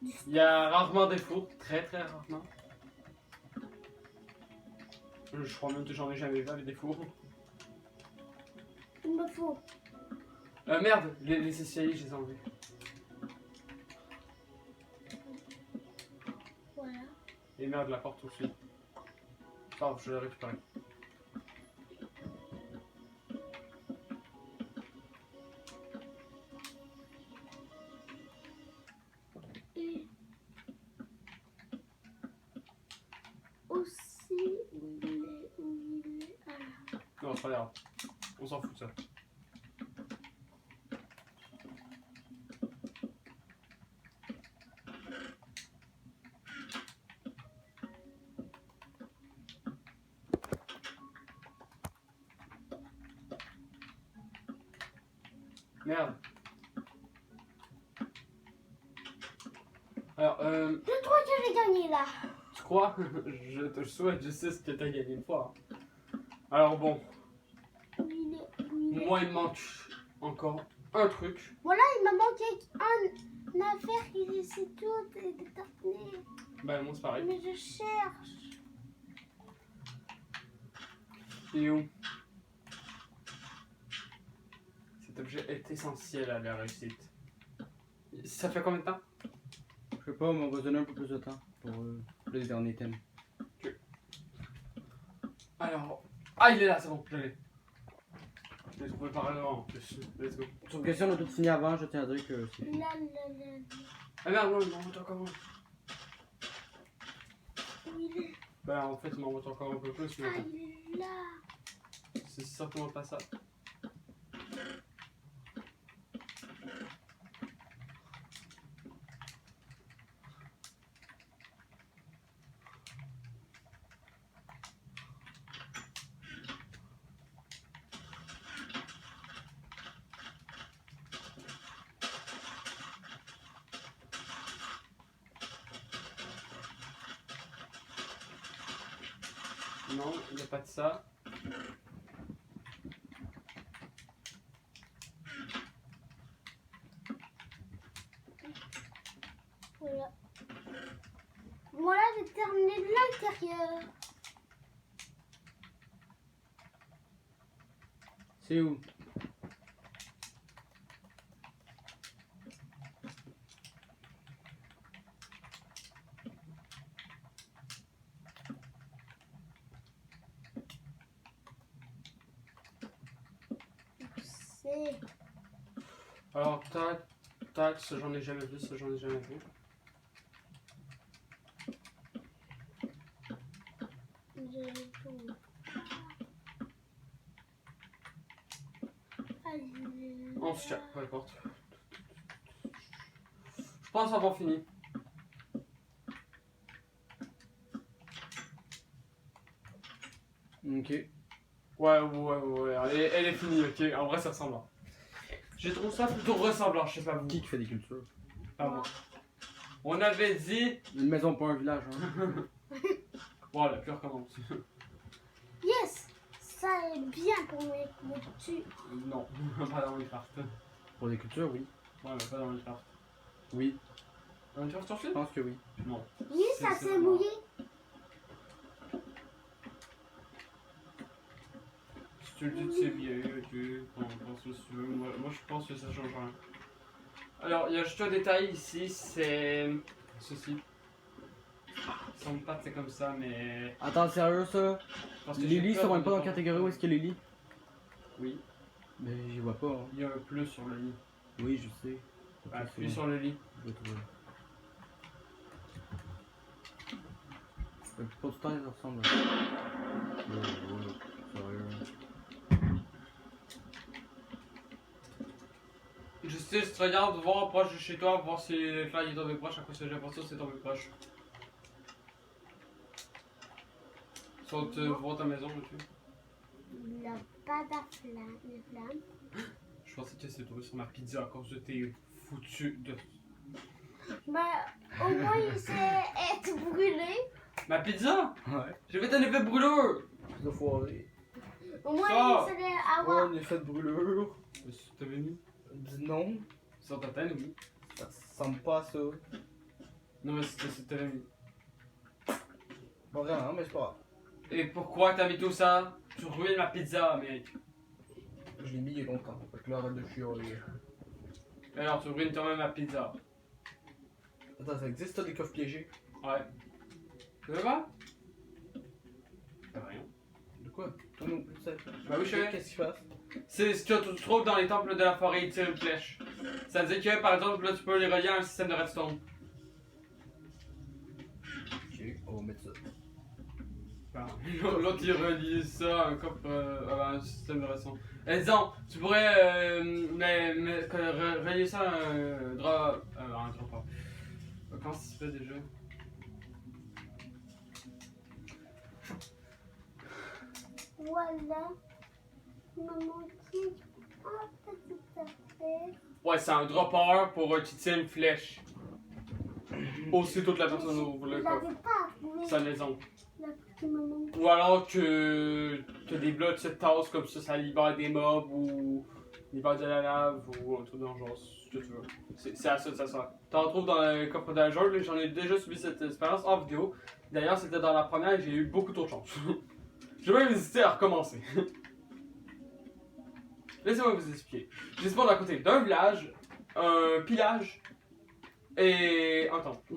Il y a rarement des fours, très très rarement. Je crois même que j'en ai jamais vu avec des fours. Il me faut. Merde, les escaliers, je les ai enlevés. Voilà. Et merde, la porte aussi. Ah, je l'ai récupéré. Et aussi, où il est. Ah là. Non, c'est pas grave. On s'en fout de ça. Merde. Alors, Je crois que j'ai gagné là. tu crois? Je te le souhaite, je sais ce que t'as gagné une fois. Alors bon, Où il est moi il me manque encore un truc. Voilà, il m'a manqué une affaire qui c'est tout déterminé. Bah moi c'est pareil. Mais je cherche. Et où? Cet objet est essentiel à la réussite. Ça fait combien de temps? Je sais pas, mais on va se donner un peu plus de temps pour les derniers thèmes. Alors... Ah il est là, c'est bon, je l'ai. Je l'ai trouvé par là en plus. Let's go. Sur question, on a tout fini avant, je tiens à dire que c'est. Là, là, là. Ah merde, non, il m'en manque encore un. Où il est? Bah en fait il m'en manque encore un peu plus, mais Ah, attends. il est là. C'est certainement pas ça. Non, il n'y a pas de ça. Voilà. Voilà, j'ai terminé de l'intérieur. C'est où? C'est. Alors tac, tac, ça j'en ai jamais vu, ça j'en ai jamais vu. J'ai tout. Allez. On se tient, peu importe. Je pense avoir fini. Ok. Ouais, elle est finie, ok. En vrai, ça ressemble. Je trouve ça plutôt ressemblant, je sais pas vous. Qui fait des cultures? Pas moi. On avait dit. Une maison, pas un village, hein. Voilà, puis on recommence. Yes! Ça est bien pour mes cultures. Non, pas dans Minecraft. Pour des cultures, oui. Ouais, mais pas dans Minecraft. Oui, Dans Minecraft, tu je refais? pense que oui. Non. Oui, ça C'est s'est bon. mouillé. Si tu le dis, c'est bien, ok. Bon, on pense que si tu veux. Moi, je pense que ça change rien. Alors, il y a juste un détail ici, c'est. Ceci. Ils sont pas, c'est comme ça, mais. Attends, sérieux ça? Parce que Lily, j'ai ça peur va de pas dans la pas- catégorie où est-ce qu'il y a Lily? Oui. Mais j'y vois pas, hein. Il y a un plus sur le lit. Oui, je sais. Appuie sur le lit. Je vais trouver. La plupart du temps, ils ressemblent. Sérieux. Juste regarde, voir proche de chez toi, voir si l'éclair est tombé proche, à cause que j'ai pensé c'est tombé proche. Saute voir ta maison, tu Il n'a pas de flamme. Je pensais que c'est tombé sur ma pizza à cause de tes foutus de. Bah, au moins, il sait être brûlé. Ma pizza? Ouais. J'ai fait un effet de brûlure! De foiré. Au moins, Ça. il sait Ouais, avoir. un effet de brûlure. T'as venu? Dis non. Sur ta tête, oui. Ça ressemble pas à ça. Non, mais c'était venu. Pas vraiment, mais c'est pas grave. Et pourquoi t'as mis tout ça? Tu ruines ma pizza, mec. Je l'ai mis il y a longtemps. Fait que là, arrête de chialer. Et alors, tu ruines toi-même ma pizza. Attends, ça existe ça, des coffres piégés? Ouais. Tu veux pas? T'as rien. De quoi? Toi non plus, tu sais. Bah oui, je sais. Qu'est-ce qu'il passe? C'est ce que tu trouves dans les temples de la forêt, il tire une flèche. Ça veut dire que, par exemple, là, tu peux les relier à un système de redstone. Ok, on va mettre ça. L'autre, il relie ça à un système de redstone. Et disons, tu pourrais relier ça à un drap. Un drap pas. Comment ça se fait déjà? Voilà. Il m'a manqué un petit peu. faire. Ouais, c'est un dropper pour qui tient une flèche. Aussitôt que la personne ouvre le Je coffre. l'avais pas trouvé. Sa maison. La petite maman. Ou alors que t'as des blocs de cette tasse comme ça libère des mobs ou libère de la lave ou un truc dans le genre, ce que tu veux. C'est à ça que ça sert. T'en retrouves dans le coffre d'un jeu, j'en ai déjà subi cette expérience en vidéo. D'ailleurs, c'était dans la première et j'ai eu beaucoup trop de chance. J'ai même hésité à recommencer. Laissez-moi vous expliquer. J'ai spawn à côté d'un village, un pillage et un temple.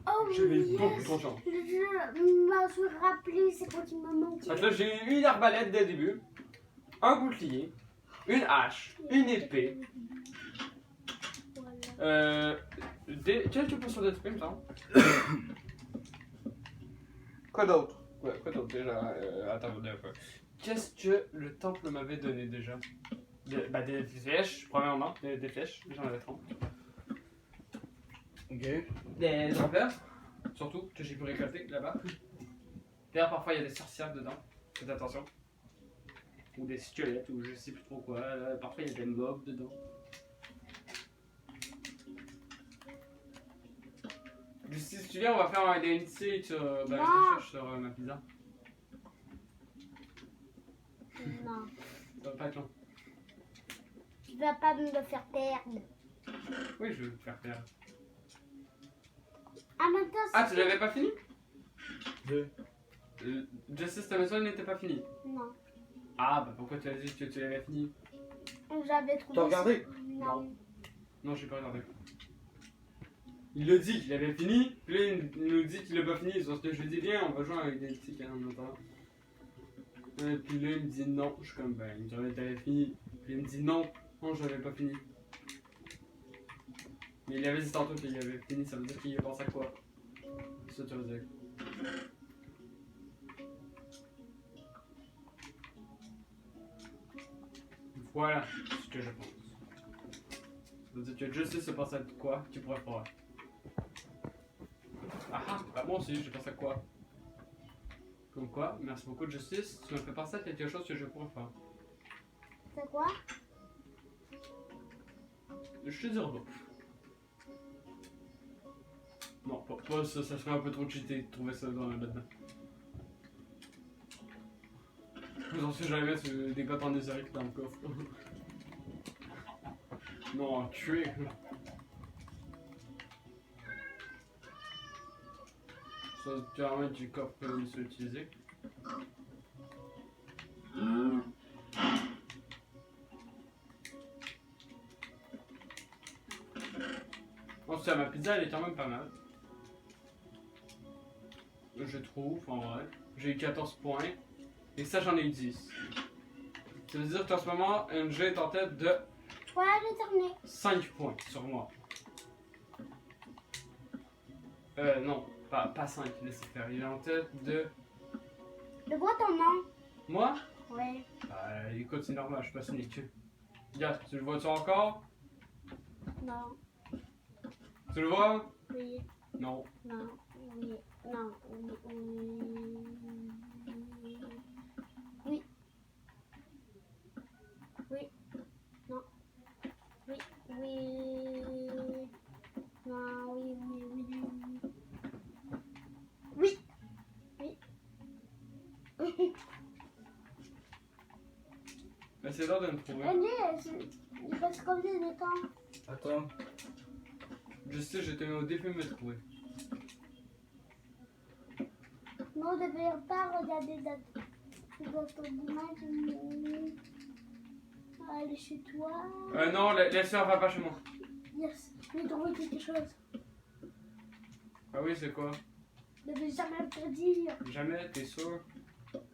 Oh, J'avais yes. beaucoup trop de chance. Je me suis rappelé, c'est quand il m'a menti. Donc là, j'ai eu une arbalète dès le début, un bouclier, une hache, une épée. Voilà. Quelques potions d'esprit, me semble. Quoi d'autre? Quoi d'autre déjà? Attends, un peu. Qu'est-ce que le temple m'avait donné déjà? Des flèches, premièrement. Des flèches, j'en avais 30. Ok. Des droppers, surtout, que j'ai pu récolter là-bas. D'ailleurs, parfois il y a des sorcières dedans, faites attention. Ou des squelettes, ou je sais plus trop quoi. Parfois il y a des mobs dedans. Si tu viens, on va faire un DNC sur, je te cherche sur ma pizza. Non, Ça va pas être long. tu vas pas me le faire perdre. Oui, je vais te faire perdre. Ah, maintenant, Ah, tu l'avais pas fini? Deux. Justice ta maison n'était pas fini. Non, Ah, bah pourquoi tu as dit que tu l'avais fini? j'avais trouvé. T'as regardé? Non. Non, j'ai pas regardé. Il l'a dit qu'il avait fini, puis là il nous dit qu'il l'a pas fini, sauf que je lui dis viens, on va jouer avec des petits canons de temps. Et puis là il me dit non, je suis comme ben, il me dit t'avais fini. Puis il me dit non, j'avais pas fini. Mais il avait dit tantôt qu'il avait fini, ça veut dire qu'il pense à quoi? C'est ça que tu veux dire. Voilà ce que je pense. Ça veut dire que Justice se pense à quoi tu pourrais faire. Ah ah, bah moi aussi, je pense à quoi? Comme quoi, merci beaucoup Justice, tu me fais penser à quelque chose que je pourrais faire. C'est quoi? Je te dirai pas. Non, pas ça, ça serait un peu trop cheaté de trouver ça dans là-dedans. J'en sais jamais, c'est des gars en désérique dans le coffre. Non, tuer. Ça, clairement, du coffre peut se utiliser. En tout cas, ma pizza, elle est quand même pas mal. Je trouve, en vrai. J'ai eu 14 points. Et ça, j'en ai eu 10. Ça veut dire qu'en ce moment, MJ est en tête de Voilà, j'ai terminé. 5 points sur moi. Non, pas 5, laissez faire. Il est en tête de. Je vois ton nom. Moi? Ouais. Bah, écoute, c'est normal, je suis pas cynique. Regarde, tu le vois-tu encore? Non. Tu le vois? Oui. Non. Non. Oui. Non. Oui. Oui. Oui. Non. Oui. Oui. Non. Oui. Oui. Oui. Oui. Oui. Mais c'est l'heure de me trouver. Il reste combien de temps? Attends. Je sais, j'étais au défi de me trouver. Non, on devait pas regarder dans ton image. Aller chez toi. Non, laisse-le, va pas chez moi. Yes, je vais trouver quelque chose. Ah oui, c'est quoi? Je ne vais jamais te dire. Jamais, t'es sûr?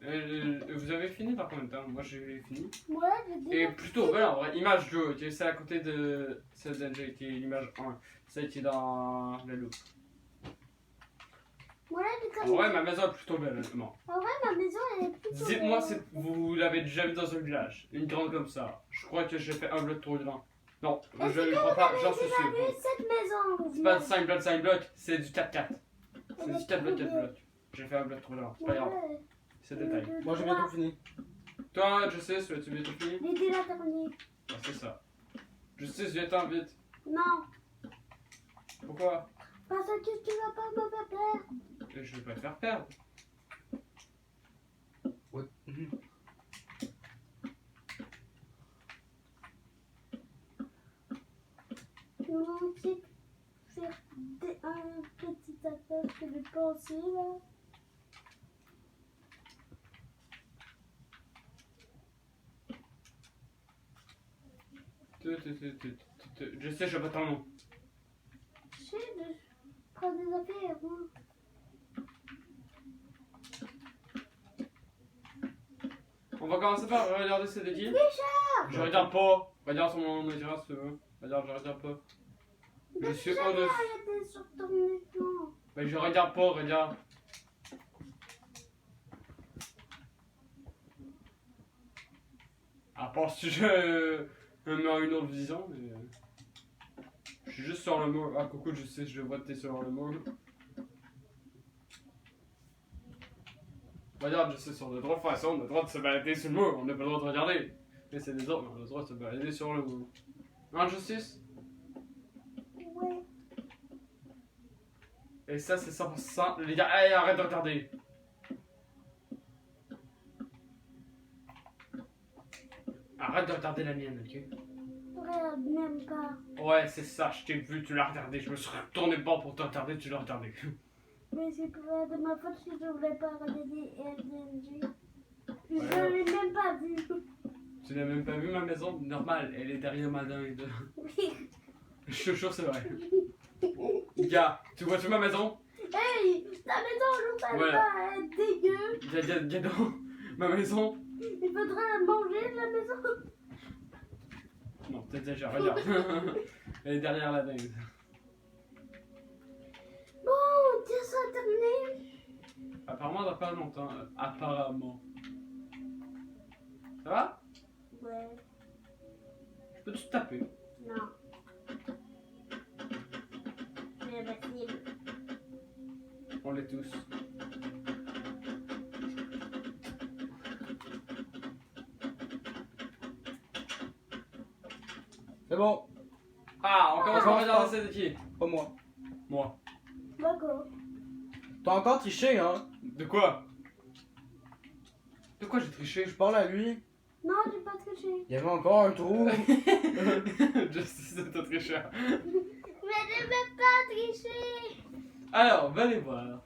Vous avez fini dans combien de temps? Moi j'ai fini. Moi, j'ai Et déjà. plutôt, voilà, en vrai, image 2, ok, c'est à côté de celle d'NJ qui est l'image 1, celle qui est dans le loop. Moi, j'ai En comme. vrai, ma maison est plutôt belle, honnêtement. En vrai, ma maison, elle est plutôt. Dites-moi si vous l'avez déjà vu dans un village, une grande comme ça. Je crois que j'ai fait un bloc trop grand. Non, Est-ce je que ne crois pas, j'en suis J'ai sûr. vu cette maison. C'est pas 5 blocs, c'est du 4-4. C'est Elle du est 4 blocs, trop 4 blocs. J'ai fait un bloc trop grand, c'est pas grave, Ouais. c'est détail. Moi j'ai bientôt fini. Toi, Justice, tu viens tout finir? L'aider la terminer. Ah, c'est ça. Justice, viens-t'en vite. Non. Pourquoi? Parce que tu vas pas me faire perdre. Je vais pas te faire perdre. Ouais. Mon petit faire un petit affaire que de penser là. Justice, je veux ton nom. Je sais de prendre des affaires, moi. On va commencer par regarder c'est de qui? Richard! Je regarde pas. Regarde sur mon écran si tu veux. Regarde, je regarde pas. Je suis jamais au-dessus. arrêté sur ton écran. Mais je regarde pas, regarde. À part si je me mets une autre vision, mais. Je suis juste sur le mur. Ah, coucou, je sais, je vois que t'es sur le mur. Regarde, je sais, sur de droite façon, on a le droit de se balader sur le mur, on n'a pas le droit de regarder. Mais c'est des autres, mais on a le droit de se balader sur le mur. Non, Justice? Ouais. Et ça, c'est 100%. Les gars, hey, arrête de regarder! Arrête de regarder la mienne, ok? Regarde même pas. Ouais, c'est ça, je t'ai vu, tu l'as regardé. Je me suis retourné pas pour te regarder, tu l'as regardé. Mais c'est pas de ma faute si je voulais pas regarder RDNG. Je Ouais. l'ai même pas vu. Tu n'as même pas vu ma maison? Normal, elle est derrière ma dinde. Oui. Je te jure, c'est vrai. Gars, tu vois-tu ma maison? Hey, ta maison, je sais Ouais. pas, elle est dégueu. Gars donc, ma maison. Il faudra la manger, la maison. Non, t'exagères, regarde. Elle est derrière la dinde. Bon, tiens, ça a terminé. Apparemment, dans pas longtemps. Apparemment. Ça va? Ouais, Je peux te taper. non. C'est facile. On l'est tous. C'est bon, Ah, on commence par regarder c'est de qui? pas moi. Moi. D'accord. T'as encore triché, hein? De quoi? De quoi j'ai triché? Je parle à lui. Non, j'ai pas triché. Il y avait encore un trou. Justice de ton tricheur. Mais je vais pas tricher. Alors, venez voir.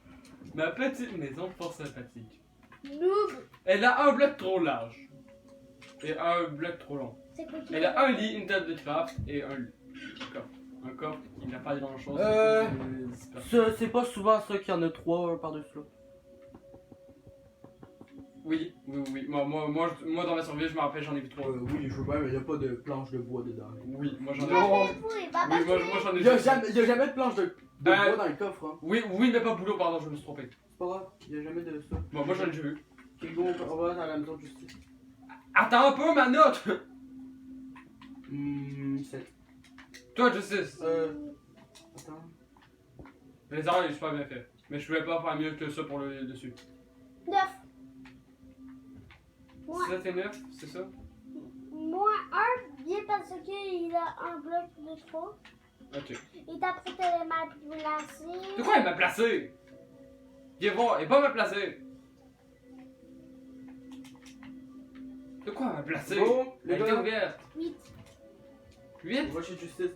Ma petite maison fort sympathique. Noob. Elle a un bloc trop large. Et un bloc trop long. C'est quoi qui Elle a un lit, une table de craft et un coffre. Un coffre qui n'a pas grand chose. C'est pas souvent ça qu'il y en a trois un par-dessus l'autre. Oui. Moi, dans ma survie, je me rappelle, j'en ai vu trois. Oui, je veux bien, mais il n'y a pas de planche de bois dedans. Oui, moi j'en ai Non. vu. Il va Oui, pas moi j'en ai Il y a vu. jamais de planche de bois dans le coffre, hein. Oui, mais pas boulot, pardon, je me suis trompé. C'est pas grave, il y a jamais de ça. Bon, moi j'en ai déjà vu. Ok, go, on va à la maison de justice. Attends un peu ma note! 7. Toi, Justice. Attends. Les arts, il est super bien fait. Mais je pouvais pas faire mieux que ça pour le dessus. 9. Ouais. 7 et 9, c'est ça? Moins 1, bien parce qu'il a un bloc de 3. Ok. Et après, t'as les mal placés. De quoi elle m'a placé? Viens voir, elle est pas mal placée. De quoi elle m'a placé? Bon, les Elle était gars, ouverte. 8. 8? on va chez justice.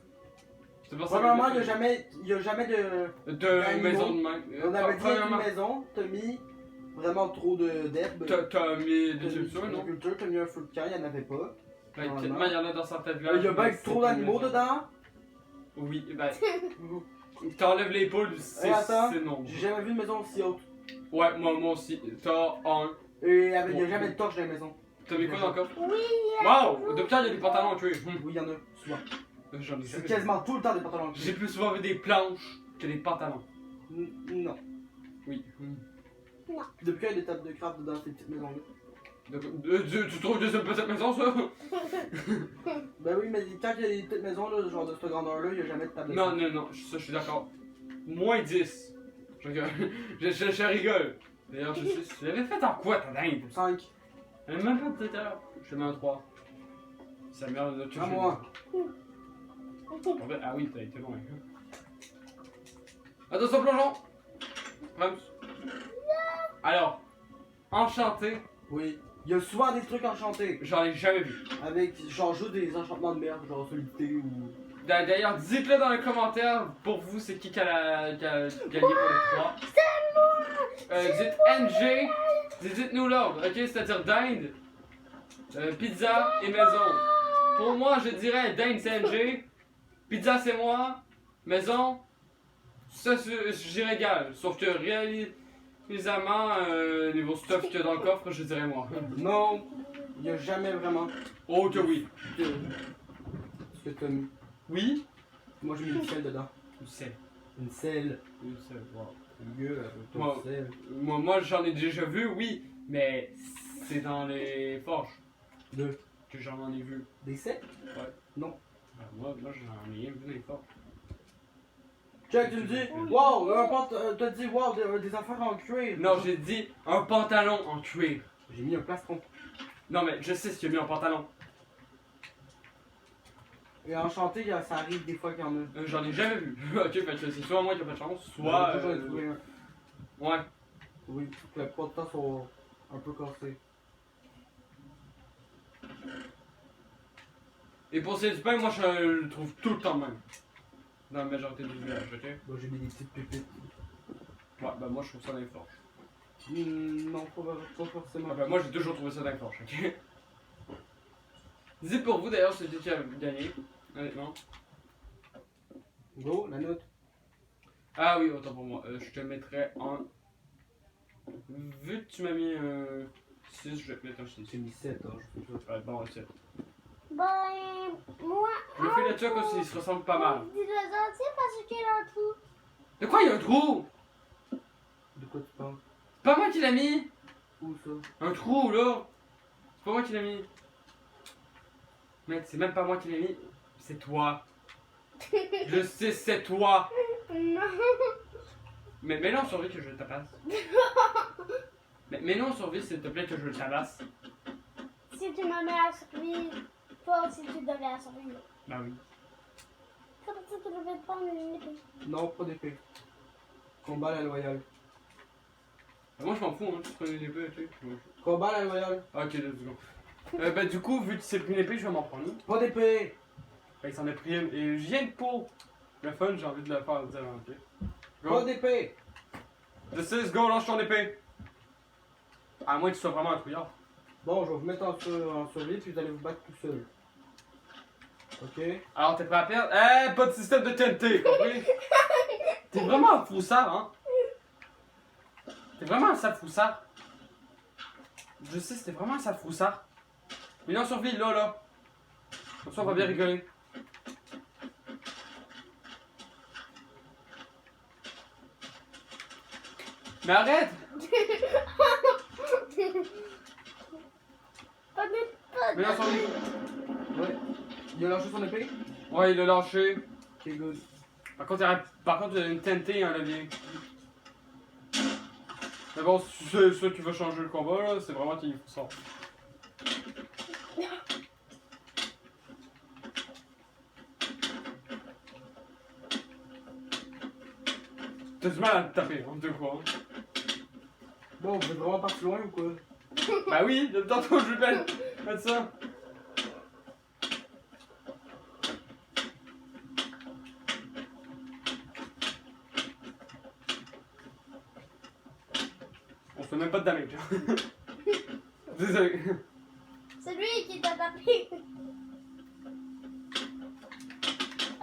C'est pour ça que Premièrement, il y a jamais de. de maison de main. On avait dit une maison, t'as mis vraiment trop d'herbe. T'as mis des T'as mis cultures, de non? culture, t'as mis un feu de camp, il n'y en avait pas. Techniquement, il y en a dans certains villages. Il y a bien trop d'animaux dedans. Oui, ben. T'enlèves les poules, c'est attends, non. J'ai jamais vu une maison aussi haute. Ouais, moi aussi. T'as un. Et il y a jamais de torche dans les maisons. T'as mis quoi dans le coffre? Oui. Waouh! Depuis il y a des pantalons à tuer. Oui, il y en a, souvent. J'en ai C'est jamais. quasiment tout le temps des pantalons. J'ai plus souvent vu des planches que des pantalons. Non. Oui. Depuis quand il y a des tables de craft dans ces petites maisons-là? Tu trouves que c'est une petite maison, ça? Ben oui, mais quand il y a des petites maisons, là, genre de cette grandeur-là, il n'y a jamais de table de Non, craft. non, ça, je suis d'accord. Moins 10. Je rigole. Je rigole. D'ailleurs, tu l'avais fait en quoi, ta dinde? 5. Même pas tout à l'heure. Je te mets un 3. Ça meurt de À moi. Ah oui, t'as été loin. Attention, plongeon. Rams. Alors, enchanté, Oui. Il y a souvent des trucs enchantés. j'en ai jamais vu. Avec genre juste des enchantements de merde, genre solidité ou. D'ailleurs, dites-le dans les commentaires, pour vous, c'est qui a gagné pour les 3. Dites NG, dites-nous l'ordre, ok? C'est-à-dire dinde, pizza et maison. Pour moi, je dirais dinde c'est NG, pizza c'est moi, maison, ça j'y régale. Sauf que réalisament, niveau stuff qu'il y a dans le coffre, je dirais moi. Non, il y a jamais vraiment. Oh que oui. Ce que t'as mis. Oui? Moi j'ai mis une selle dedans. Tu sais. Une selle. Wow. Gueule, Moi- une selle. Moi j'en ai déjà vu, oui, mais c'est dans les forges Deux. que j'en ai vu. Des selles? Ben, moi j'en ai rien vu dans les forges. Check, tu me dis, wow, t'as dit, wow, des affaires en cuir. Non, j'ai dit un pantalon en cuir. J'ai mis un plastron. Non, mais je sais ce qu'il y a mis en pantalon. Et enchanté, ça arrive des fois qu'il y en a. J'en ai jamais vu. Ok, fait que c'est soit moi qui a pas de chance, soit. J'en ai toujours trouvé un. Ouais. Oui, que la plupart du temps sont un peu cassés. Et pour ces du pain, moi je le trouve tout le temps même. Dans la majorité du village, ok? Moi j'ai mis des petites pépites. Ouais, bah moi je trouve ça dans les forges. Non, pas forcément. Ah, bah moi j'ai toujours trouvé ça dans les forges, ok? Dites pour vous d'ailleurs celui qui a gagné, honnêtement. Go, la note. Ah oui, autant pour moi. Je te mettrais en. Vu que tu m'as mis un 6, je vais te mettre un 6. J'ai mis 7, hein, je sais pas. Ouais, bon, 7. Ben, moi. Je me fais le truc aussi, il se ressemble pas mal. Dinosaure, c'est parce qu'il a un trou. De quoi il y a un trou? De quoi tu parles? C'est pas moi qui l'ai mis! Où ça? Un trou là! C'est pas moi qui l'ai mis. Mec, c'est même pas moi qui l'ai mis, c'est toi. Je sais, c'est toi. Non. Mais non, survie que je le tabasse. Mais non, survie, s'il te plaît, que je le tabasse. Si tu me mets à survivre, toi aussi tu devrais survivre. Bah oui. C'est pour ça que tu devais prendre une épée. Non, pas d'épée. Combat la loyale. Bah, moi je m'en fous, hein, tu prenais une épée, tu sais. Combat la loyale. Ok, let's go. Bah du coup, vu que c'est pris une épée, je vais m'en prendre une. Pas d'épée. Il s'en est pris une. Et rien que pour le fun, j'ai envie de le faire dire, ok. Pas Go. d'épée. The 6, go, lance ton épée. À moins que tu sois vraiment un trouillard. Bon, je vais vous mettre en survie, puis vous allez vous battre tout seul. Ok? Alors, t'es prêt à perdre? Eh, pas de système de TNT, compris? T'es vraiment un foussard, hein? T'es vraiment un sale foussard. Je sais, c'était vraiment un sale foussard. Mais non, survie, là. Comme ça, on va bien rigoler. Mais arrête! Pas de Mais non, survie. Ouais. Il a lâché son épée? Ouais, il l'a lâché. Ok, good. Par contre, il y a une TNT et un levier. Mais bon, si c'est ça qui va changer le combat, là, c'est vraiment qu'il faut ça. T'as du mal à te taper, hein, deux fois. Hein. Bon, vous êtes vraiment parti loin ou quoi? Bah oui, depuis tantôt je vais mettre ça. On se fait même pas de damage. Hein. Désolé. C'est lui qui t'a tapé.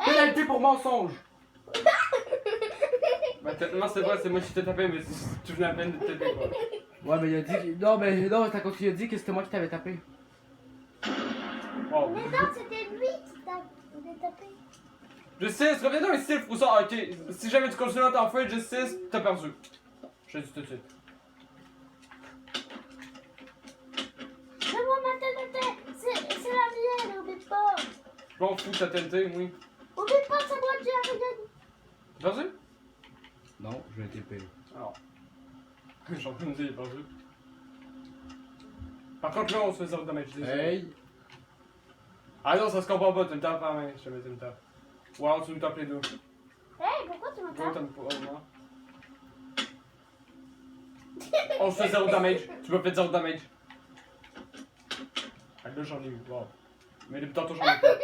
Pénalité pour mensonge! Bah techniquement c'est vrai, c'est moi qui t'ai tapé, mais tu venais à peine de te taper quoi. Ouais, mais il a dit. Non, mais non, t'as continué à dire que c'était moi qui t'avais tapé. Wow. Mais non, c'était lui qui t'a tapé. Je sais, reviens dans le style froussard, ok. Si jamais tu continues à t'enfuir, je sais, t'as perdu. Je te dis tout de suite. Mais moi, ma tête, c'est la mienne, oublie pas. Je m'en fous de ta TNT, oui. Oublie pas, c'est moi qui ai gagné. T'as perdu? Non, je vais t'épée. Alors. J'ai envie de me dire, il est perdu. Par contre, là, on se fait 0 damage. Désolé. Hey! Ah non, ça se comprend pas, tu me tapes à la main, je te mets, tu me tapes. Ou alors tu me tapes les deux. Hey, pourquoi tu Ouais, m'attends? t'aimes pas, au moins. On se fait 0 damage, tu m'as fait 0 damage. Ah là j'en ai eu, wow. Mais depuis tantôt j'en ai pas.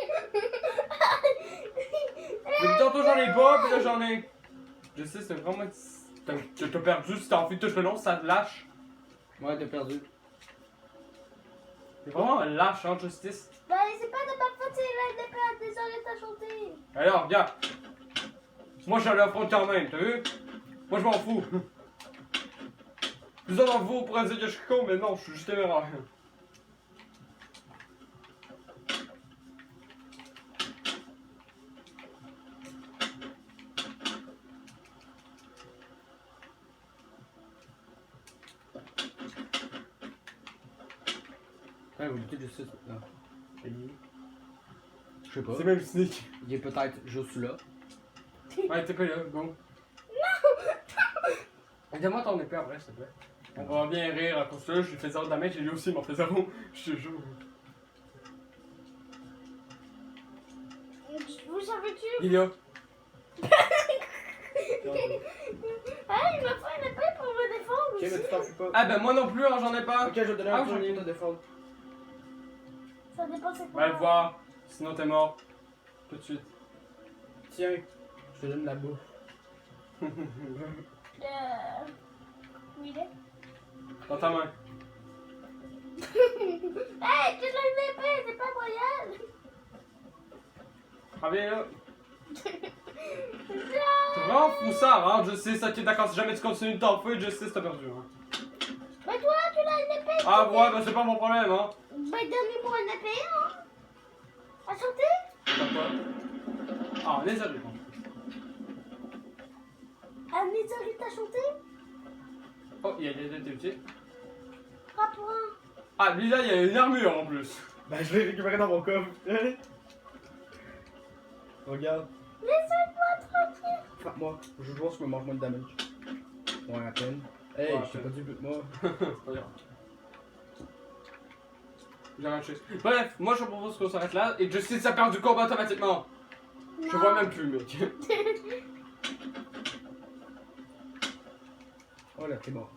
Depuis tantôt j'en ai pas, puis là j'en ai. Je sais, c'est vraiment. T'as perdu, si t'as envie de toucher le long, ça te lâche. Ouais, t'as perdu. C'est vraiment un lâche, hein, Justice. Bah, c'est pas de ma faute, c'est la épée à désolé, t'as chanté. Alors, regarde. Moi j'allais affronter quand même, t'as vu? Moi je m'en fous. Plusieurs d'entre vous pourraient dire que je suis con, mais non, je suis juste téméraire. Ouais, vous luttez Justice maintenant. Je sais pas. C'est même sneak. Il est peut-être juste là. Ouais, t'es pas là, go. Non! Donne-moi ton épée après, s'il te plaît. On va bien rire à cause de ça, je lui fais 0 damage et lui aussi il m'a fait 0. Je te jure. Vous savez-tu? Il est là. Ah, il m'a fait une épée pour me défendre Ok, mais aussi. tu t'en fous pas. Ah ben moi non plus, hein, j'en ai pas. Ok, je vais te donner Ah, un j'en ai tournier pour te défendre. Ça dépend c'est quoi. Va le voir, sinon t'es mort. Tout de suite. Tiens, je te donne la bouffe. Où il est? Dans ta main. Hey, tu l'as une épée, c'est pas royal. Ah viens là. Non. T'es vraiment foussard, hein, je sais, ça qui est d'accord, si jamais tu continues de t'enfuir, je sais, t'as perdu, hein. Mais toi, tu l'as une épée. Ah ouais, ben c'est pas mon problème, hein. Bah, donne-moi une épée, hein. À chanter? T'as pas. Ah, les amis. À Nézari, t'as chanté? Oh, il y a des petits. Pas pour un. Ah, lui là, il y a une armure en plus. Ben, je l'ai récupéré dans mon coffre. Regarde. Laissez-moi tranquille. Frappe-moi. Je vois si je me mange moins de damage. Ouais, à peine. Hey, Ouais, je t'ai à pas dit bute-moi. C'est pas grave. J'ai rien touché. Bref, moi je propose qu'on s'arrête là et Justice a perdu le combat automatiquement. Je vois même plus, mec. Oh là, t'es mort.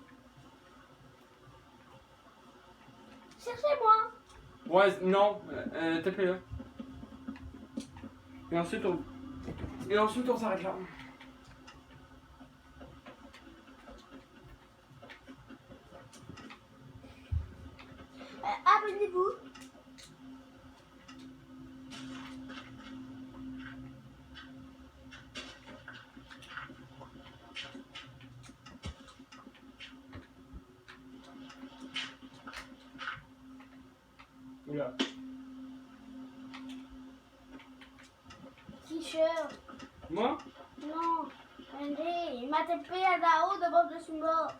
Cherchez-moi. Ouais, non, t'es plus là. Et ensuite on s'arrête là. Abonnez-vous. Oula. Tricheur. Moi? Non. André, il m'a tapé à la haut devant je suis mort.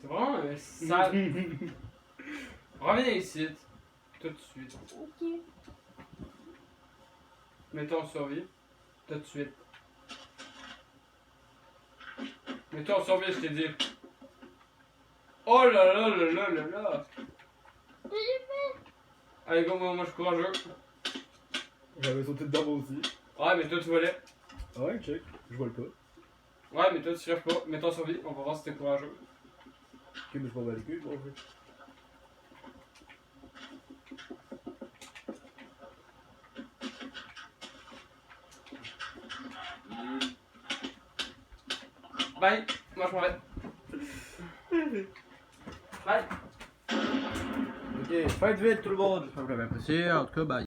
T'es vraiment sale. Reviens ici. Tout de suite. Ok. Mets-toi en survie. Tout de suite. Mets-toi en survie, je t'ai dit. Oh là là là là là là. J'ai fait. Allez, go, moi je suis courageux. J'avais sauté dedans moi aussi. Ouais, mais toi tu volais. Ah ouais, check. Je vole pas. Ouais, mais toi tu lèves pas. Mets-toi en survie, on va voir si t'es courageux. Ok, mais je m'en bats les couilles, bon, en fait. Bye, moi je m'en vais. Bye. Ok, faites vite tout le monde. J'espère que vous l'avez apprécié. En tout cas, bye.